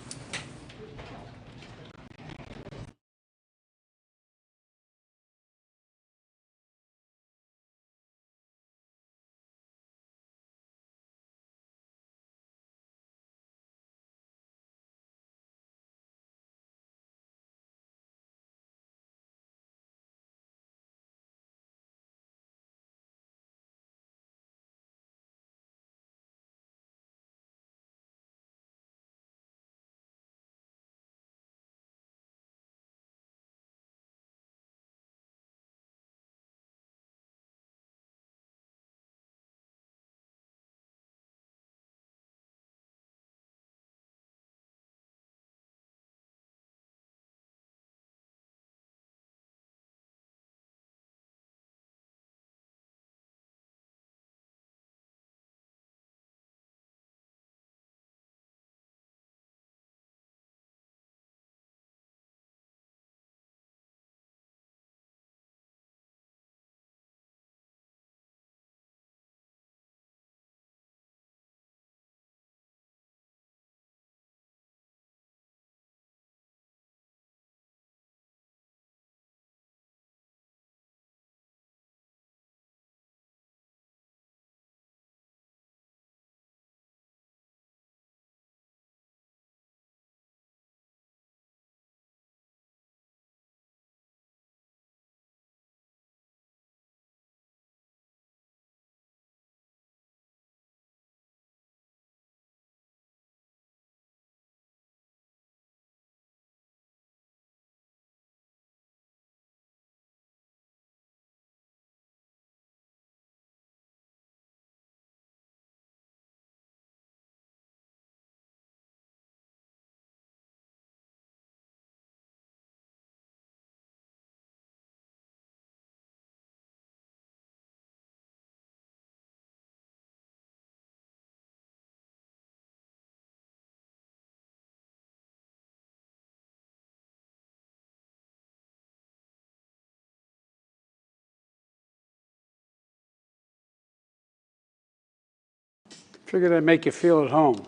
Figured I'd make you feel at home. You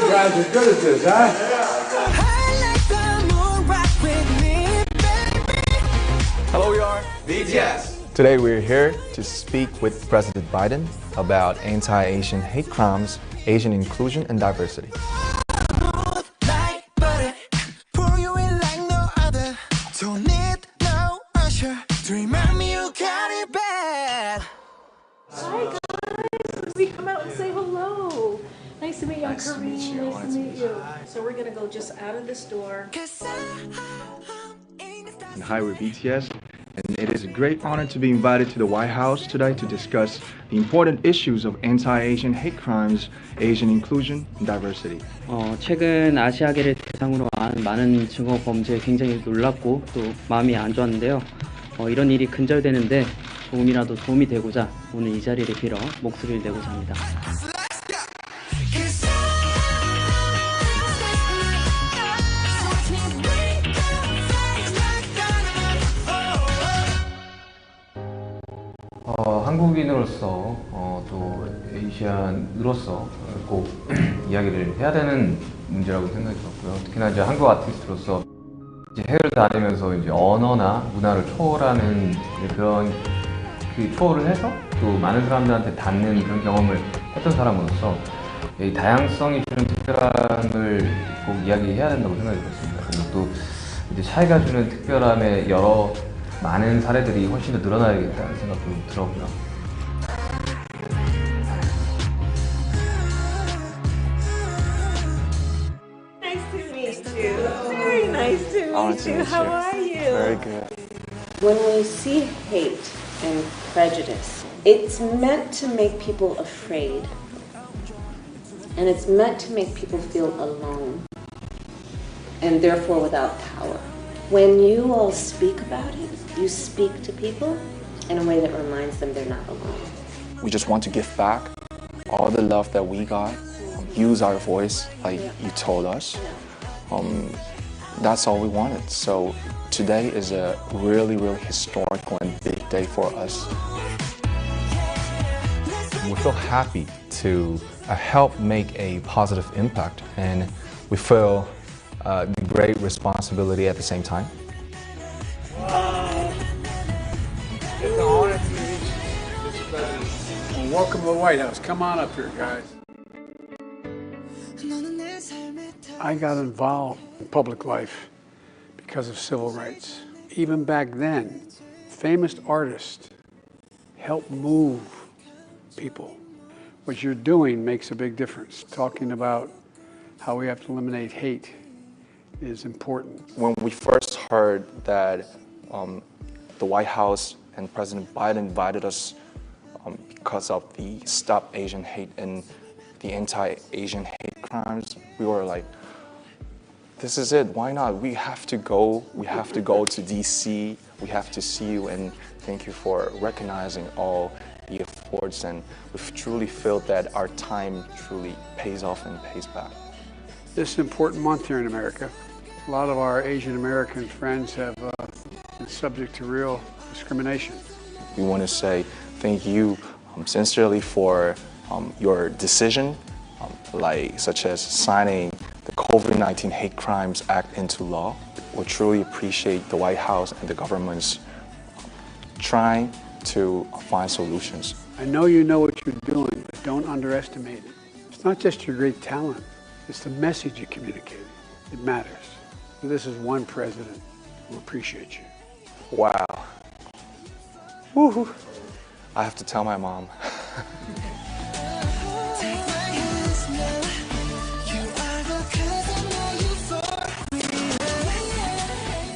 guys are good at this, huh? Hello, we are BTS. Today we're here to speak with President Biden about anti-Asian hate crimes, Asian inclusion, and diversity. Hi guys, we come out and say hello. Nice to meet you, Nice to Karine. meet you. Nice to meet you. So we're gonna go just out of this door. Hi, we're BTS, and it is a great honor to be invited to the White House today to discuss the important issues of anti-Asian hate crimes, Asian inclusion, and diversity. 최근 아시아계를 대상으로 한 많은 증오 범죄에 굉장히 놀랍고 또 마음이 안 좋았는데요. 이런 일이 근절되는데 조금이라도 도움이 되고자 오늘 이 자리를 빌어 목소리를 내고자 합니다. 한국인으로서 또 에이시안으로서 꼭 이야기를 해야 되는 문제라고 생각이 들었고요. 특히나 이제 한국 아티스트로서 이제 해외를 다니면서 이제 언어나 문화를 초월하는 그런 그 초월을 해서 또 많은 사람들한테 닿는 그런 경험을 했던 사람으로서 이 다양성이 주는 특별함을 꼭 이야기해야 된다고 생각이 들었습니다. 그리고 또 이제 차이가 주는 특별함의 여러 많은 사례들이 훨씬 더 늘어나야겠다는 생각도 들었고요. meet How you. are you? Very good. When we see hate and prejudice, it's meant to make people afraid. And it's meant to make people feel alone and therefore without power. When you all speak about it, you speak to people in a way that reminds them they're not alone. We just want to give back all the love that we got, use our voice like you told us. That's all we wanted. So today is a really, really historical and big day for us. We feel happy to help make a positive impact, and we feel the great responsibility at the same time. It's an honor to meet you, Mr. President. Well, welcome to the White House. Come on up here, guys. I got involved in public life because of civil rights. Even back then, famous artists helped move people. What you're doing makes a big difference. Talking about how we have to eliminate hate is important. When we first heard that the White House and President Biden invited us because of the Stop Asian Hate and the anti-Asian hate crimes, we were like, this is it, why not? We have to go to DC, we have to see you, and thank you for recognizing all the efforts, and we truly feel that our time truly pays off and pays back. This is an important month here in America. A lot of our Asian American friends have been subject to real discrimination. We want to say thank you sincerely for your decision, such as signing the COVID-19 Hate Crimes Act into law. We truly appreciate the White House and the government's trying to find solutions. I know you know what you're doing, but don't underestimate it. It's not just your great talent, it's the message you communicate. It matters. This is one president who appreciates you. Wow. Woo-hoo. I have to tell my mom.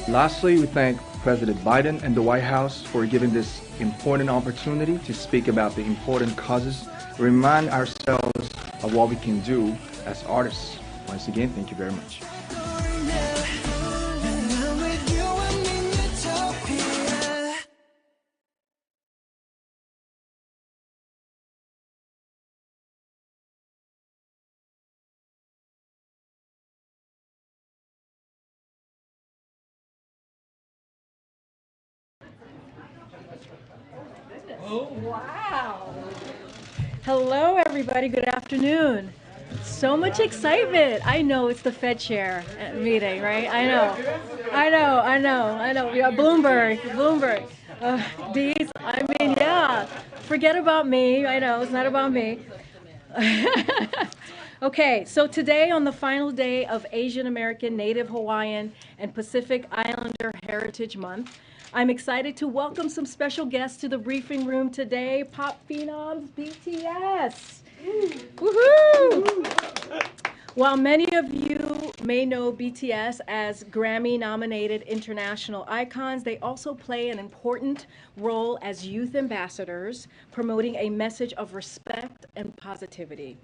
Lastly, we thank President Biden and the White House for giving this important opportunity to speak about the important causes, remind ourselves of what we can do as artists. Once again, thank you very much. Oh, wow. Hello, everybody. Good afternoon. So much excitement. I know it's the Fed chair meeting, right? I know. Yeah, Bloomberg. These, I mean, yeah. Forget about me. I know, it's not about me. Okay, so today on the final day of Asian American, Native Hawaiian, and Pacific Islander Heritage Month, I'm excited to welcome some special guests to the briefing room today, pop phenoms BTS. Woohoo! While many of you may know BTS as Grammy-nominated international icons, they also play an important role as youth ambassadors, promoting a message of respect and positivity.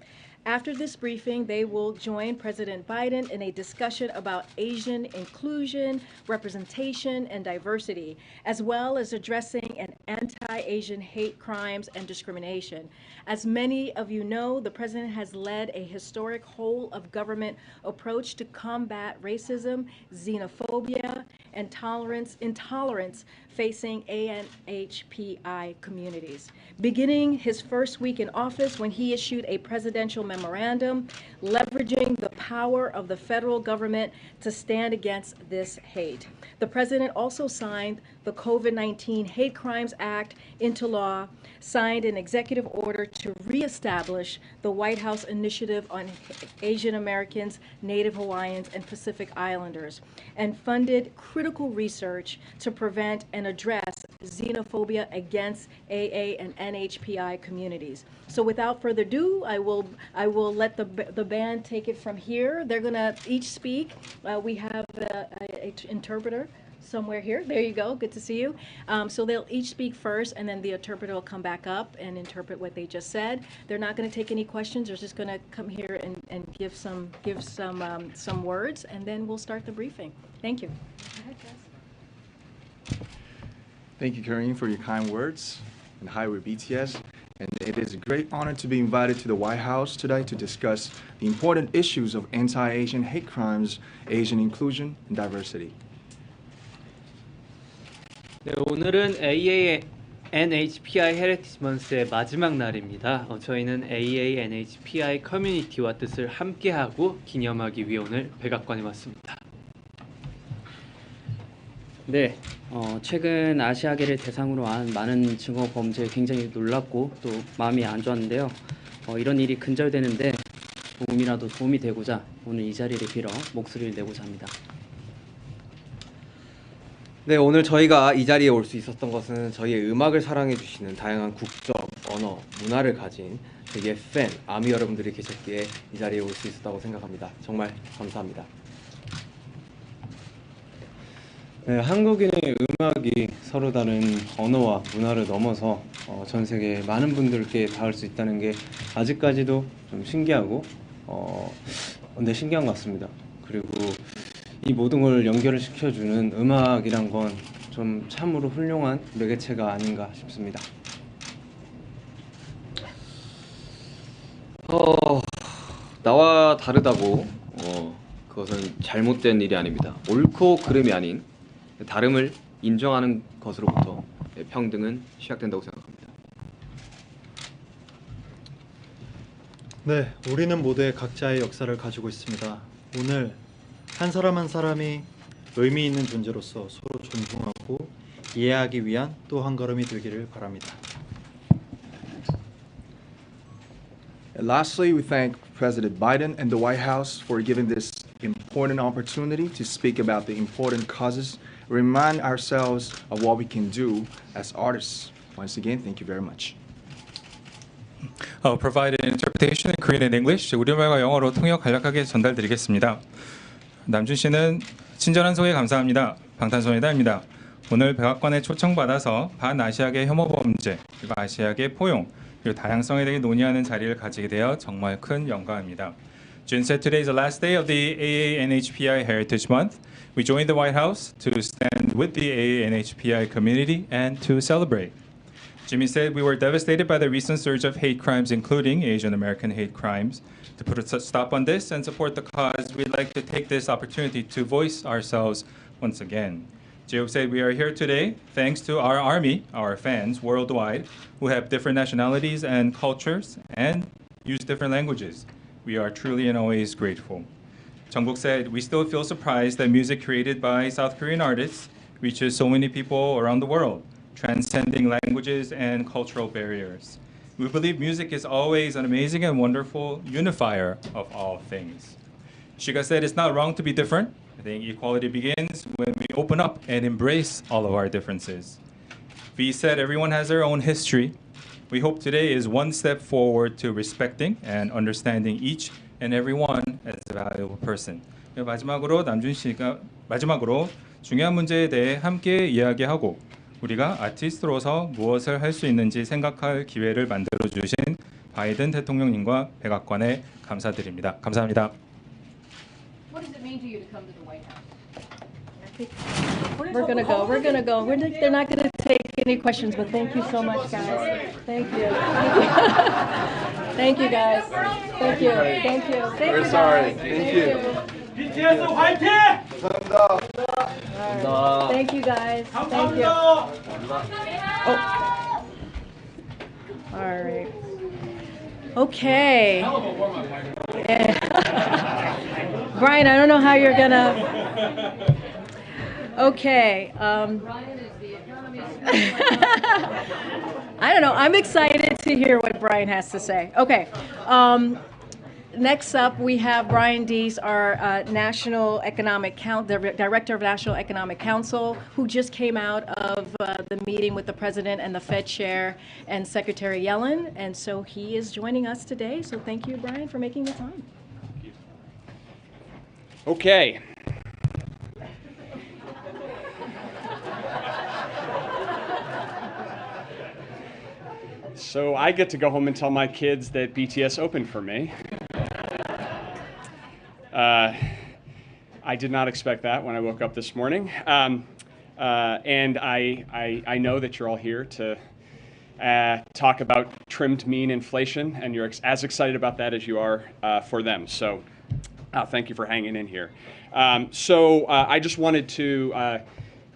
After this briefing, they will join President Biden in a discussion about Asian inclusion, representation, and diversity, as well as addressing an anti-Asian hate crimes and discrimination. As many of you know, the President has led a historic whole-of-government approach to combat racism, xenophobia, and intolerance facing ANHPI communities. Beginning his first week in office when he issued a presidential memorandum leveraging the power of the federal government to stand against this hate. The President also signed the COVID-19 Hate Crimes Act into law, signed an executive order to reestablish the White House Initiative on Asian Americans, Native Hawaiians, and Pacific Islanders, and funded critical research to prevent and address xenophobia against AA and NHPI communities. So without further ado, I will let the band take it from here. They're going to each speak. We have interpreter somewhere here. There you go. Good to see you. So they'll each speak first, and then the interpreter will come back up and interpret what they just said. They're not going to take any questions. They're just going to come here and give some words, and then we'll start the briefing. Thank you. Go ahead, Jess. Thank you, Karine, for your kind words, and hi, we're BTS. And it is a great honor to be invited to the White House today to discuss the important issues of anti-Asian hate crimes, Asian inclusion, and diversity. 네, 오늘은 AANHPI 헤리티지 먼스의 마지막 날입니다. 저희는 AANHPI 커뮤니티와 뜻을 함께하고 기념하기 위해 오늘 백악관에 왔습니다. 네, 최근 아시아계를 대상으로 한 많은 증오 범죄에 굉장히 놀랐고 또 마음이 안 좋았는데요. 이런 일이 근절되는데 조금이라도 도움이 되고자 오늘 이 자리를 빌어 목소리를 내고자 합니다. 네, 오늘 저희가 이 자리에 올 수 있었던 것은 저희의 음악을 사랑해 주시는 다양한 국적, 언어, 문화를 가진 저희의 팬, 아미 여러분들이 계셨기에 이 자리에 올 수 있었다고 생각합니다. 정말 감사합니다. 네, 한국인의 음악이 서로 다른 언어와 문화를 넘어서 전 세계 많은 분들께 닿을 수 있다는 게 아직까지도 좀 신기하고 근데 신기한 것 같습니다. 그리고 이 모든 걸 연결을 시켜주는 음악이란 건 좀 참으로 훌륭한 매개체가 아닌가 싶습니다. 나와 다르다고 그것은 잘못된 일이 아닙니다. 옳고 그름이 아닌 다름을 인정하는 것으로부터 평등은 시작된다고 생각합니다. 네, 우리는 모두의 각자의 역사를 가지고 있습니다. 오늘 한 사람 한 사람이 의미 있는 존재로서 서로 존중하고 이해하기 위한 또 한 걸음이 되기를 바랍니다. And lastly, we thank President Biden and the White House for giving this important opportunity to speak about the important causes, remind ourselves of what we can do as artists. Once again, thank you very much. I'll provide an interpretation in Korean and English. 우리말과 영어로 통역 간략하게 전달드리겠습니다. 남준 씨는 친절한 소개 감사합니다. 방탄소년단입니다. 오늘 백악관에 초청받아서 반아시아계 혐오 범죄, 그리고 아시아계 포용, 그리고 다양성에 대해 논의하는 자리를 가지게 되어 정말 큰 영광입니다. Jun said today is the last day of the AANHPI Heritage Month. We joined the White House to stand with the AANHPI community and to celebrate. Jimmy said we were devastated by the recent surge of hate crimes, including Asian American hate crimes. To put a stop on this and support the cause, we'd like to take this opportunity to voice ourselves once again. Jeop said we are here today thanks to our army, our fans worldwide, who have different nationalities and cultures and use different languages. We are truly and always grateful. Jungkook said we still feel surprised that music created by South Korean artists reaches so many people around the world, transcending languages and cultural barriers. We believe music is always an amazing and wonderful unifier of all things. Shiga said it's not wrong to be different. I think equality begins when we open up and embrace all of our differences. V said everyone has their own history. We hope today is one step forward to respecting and understanding each and every one as a valuable person. 마지막으로 남준 씨가 중요한 문제에 대해 함께 이야기하고 우리가 아티스트로서 무엇을 할 수 있는지 생각할 기회를 만들어 주신 바이든 대통령님과 백악관에 감사드립니다. 감사합니다. What does it mean to you to come to the White House? We're gonna go. They're not gonna take any questions, but thank you so much, guys. Thank you. Thank you, guys. Thank you. Thank you. We're sorry. Thank you. BTS 화이팅! 감사합니다. Thank you, guys. Thank you. Oh. All right. Okay. Yeah. Brian, I don't know how you're gonna. Okay. I don't know. I'm excited to hear what Brian has to say. Okay. Next up, we have Brian Deese, our National Economic Director of National Economic Council, who just came out of the meeting with the President and the Fed Chair and Secretary Yellen, and so he is joining us today. So thank you, Brian, for making the time. Okay. So I get to go home and tell my kids that BTS opened for me. I did not expect that when I woke up this morning. And I know that you're all here to talk about trimmed mean inflation, and you're as excited about that as you are for them. So thank you for hanging in here. I just wanted to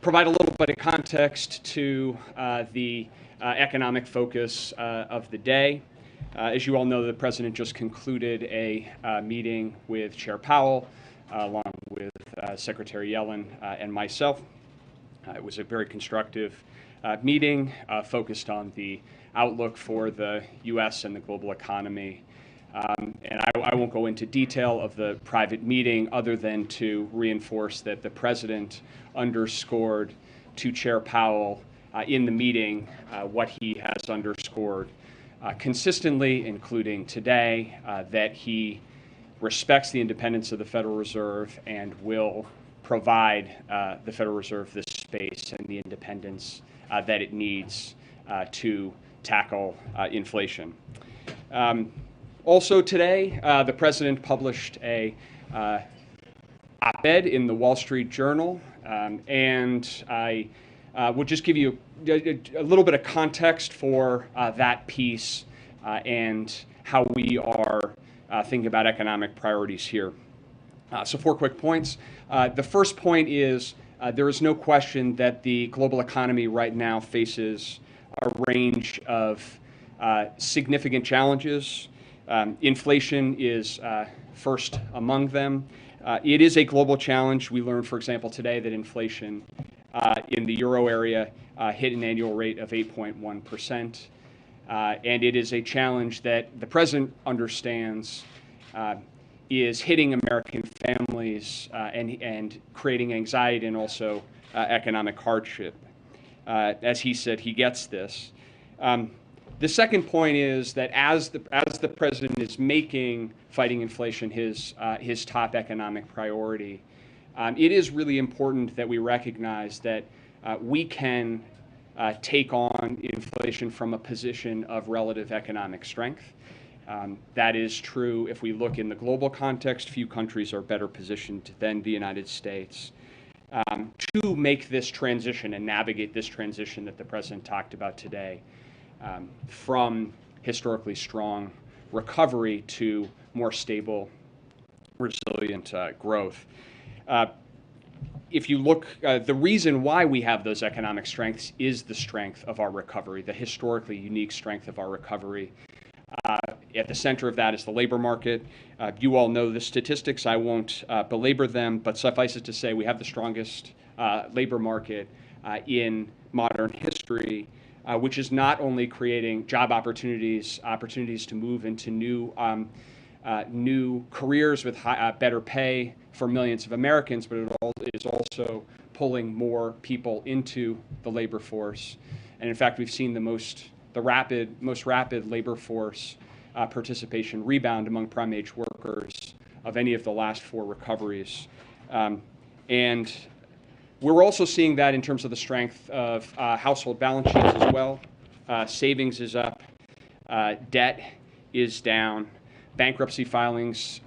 provide a little bit of context to the economic focus of the day. As you all know, the President just concluded a meeting with Chair Powell, along with Secretary Yellen and myself. It was a very constructive meeting focused on the outlook for the U.S. and the global economy. And I won't go into detail of the private meeting other than to reinforce that the President underscored to Chair Powell in the meeting what he has underscored consistently, including today, that he respects the independence of the Federal Reserve and will provide the Federal Reserve the space and the independence that it needs to tackle inflation. Also today, the President published a op-ed in the Wall Street Journal, and I will just give you a little bit of context for that piece and how we are thinking about economic priorities here. So 4 quick points. The first point is there is no question that the global economy right now faces a range of significant challenges. Inflation is first among them. It is a global challenge. We learned, for example, today that inflation in the euro area hit an annual rate of 8.1%. And it is a challenge that the President understands is hitting American families and creating anxiety and also economic hardship. As he said, he gets this. The second point is that as the President is making fighting inflation his top economic priority, it is really important that we recognize that we can take on inflation from a position of relative economic strength. That is true if we look in the global context. Few countries are better positioned than the United States to make this transition and navigate this transition that the President talked about today from historically strong recovery to more stable, resilient growth. If you look, the reason why we have those economic strengths is the strength of our recovery, the historically unique strength of our recovery. At the center of that is the labor market. You all know the statistics. I won't belabor them, but suffice it to say we have the strongest labor market in modern history, which is not only creating job opportunities to move into new careers with better pay for millions of Americans, but it is also pulling more people into the labor force. And in fact, we've seen the most rapid labor force participation rebound among prime age workers of any of the last 4 recoveries. And we're also seeing that in terms of the strength of household balance sheets as well. Savings is up, debt is down, bankruptcy filings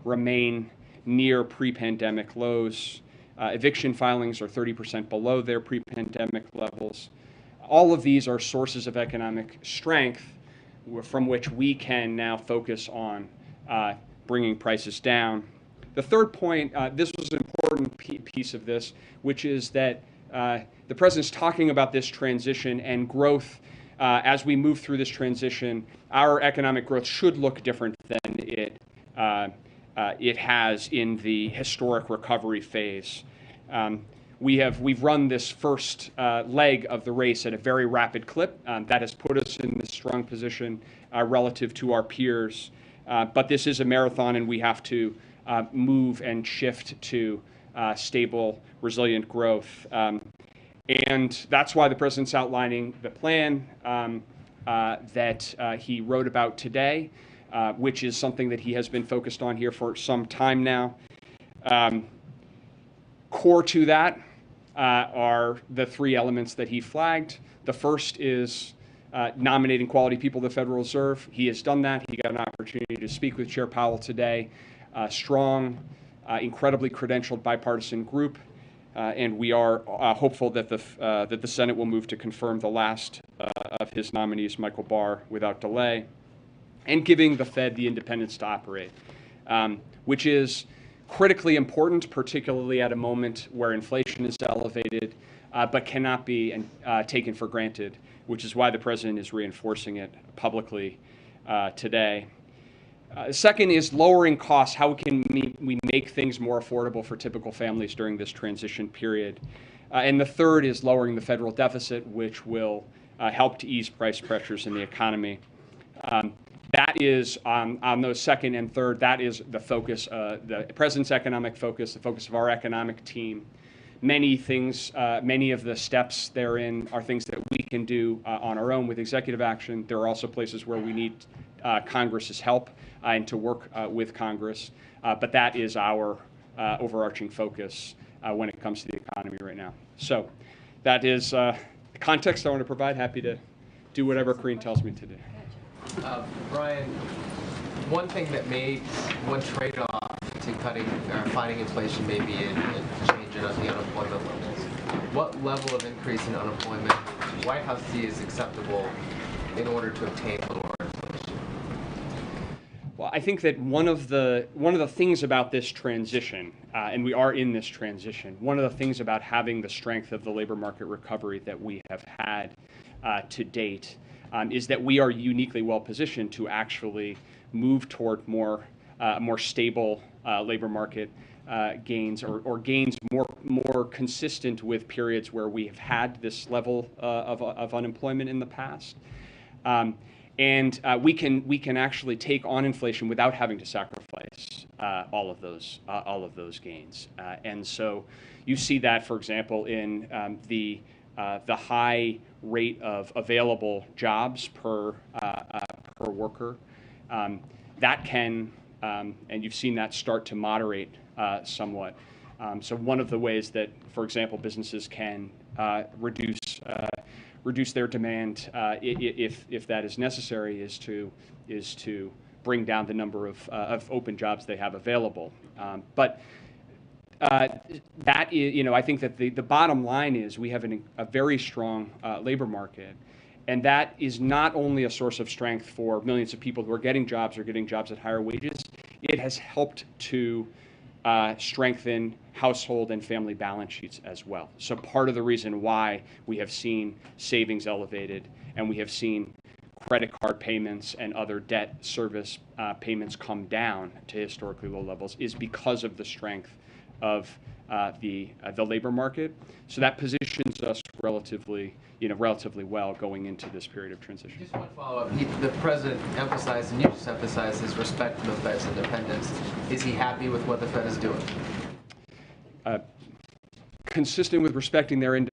remain near pre-pandemic lows. Eviction filings are 30% below their pre-pandemic levels. All of these are sources of economic strength from which we can now focus on bringing prices down. The third point, this was an important piece of this, which is that the President's talking about this transition and growth. As we move through this transition, our economic growth should look different than it has in the historic recovery phase. We've run this first leg of the race at a very rapid clip. That has put us in this strong position relative to our peers. But this is a marathon, and we have to move and shift to stable, resilient growth. And that's why the President's outlining the plan that he wrote about today, which is something that he has been focused on here for some time now. Core to that are the 3 elements that he flagged. The first is nominating quality people to the Federal Reserve. He has done that. He got an opportunity to speak with Chair Powell today. Strong, incredibly credentialed bipartisan group, and we are hopeful that the Senate will move to confirm the last of his nominees, Michael Barr, without delay, and giving the Fed the independence to operate, which is critically important, particularly at a moment where inflation is elevated, but cannot be taken for granted, which is why the President is reinforcing it publicly today. Second is lowering costs. How can we make things more affordable for typical families during this transition period? And the third is lowering the federal deficit, which will help to ease price pressures in the economy. That is, on those second and third, that is the focus, the President's economic focus, the focus of our economic team. Many things, many of the steps therein are things that we can do on our own with executive action. There are also places where we need Congress's help and to work with Congress. But that is our overarching focus when it comes to the economy right now. So that is the context I want to provide. Happy to do whatever Karine tells me to do. Brian, one thing that one trade-off to cutting or fighting inflation may be in changing up the unemployment levels. What level of increase in unemployment the White House sees is acceptable in order to obtain lower inflation? Well, I think that one of the things about this transition, and we are in this transition, one of the things about having the strength of the labor market recovery that we have had to date is that we are uniquely well positioned to actually move toward more stable labor market gains or gains more consistent with periods where we have had this level of unemployment in the past. And we can actually take on inflation without having to sacrifice all of those gains. And so you see that, for example, in the high rate of available jobs per worker. That can, and you've seen that start to moderate somewhat. So one of the ways that, for example, businesses can reduce their demand if that is necessary is to bring down the number of open jobs they have available. But that is, I think that the bottom line is we have a very strong labor market, and that is not only a source of strength for millions of people who are getting jobs or getting jobs at higher wages. It has helped to strengthen household and family balance sheets as well. So part of the reason why we have seen savings elevated and we have seen credit card payments and other debt service payments come down to historically low levels is because of the strength of the labor market. So that positions us relatively well going into this period of transition. Just one follow-up. The President emphasized, and you just emphasized, his respect for the Fed's independence. Is he happy with what the Fed is doing? Consistent with respecting their independence.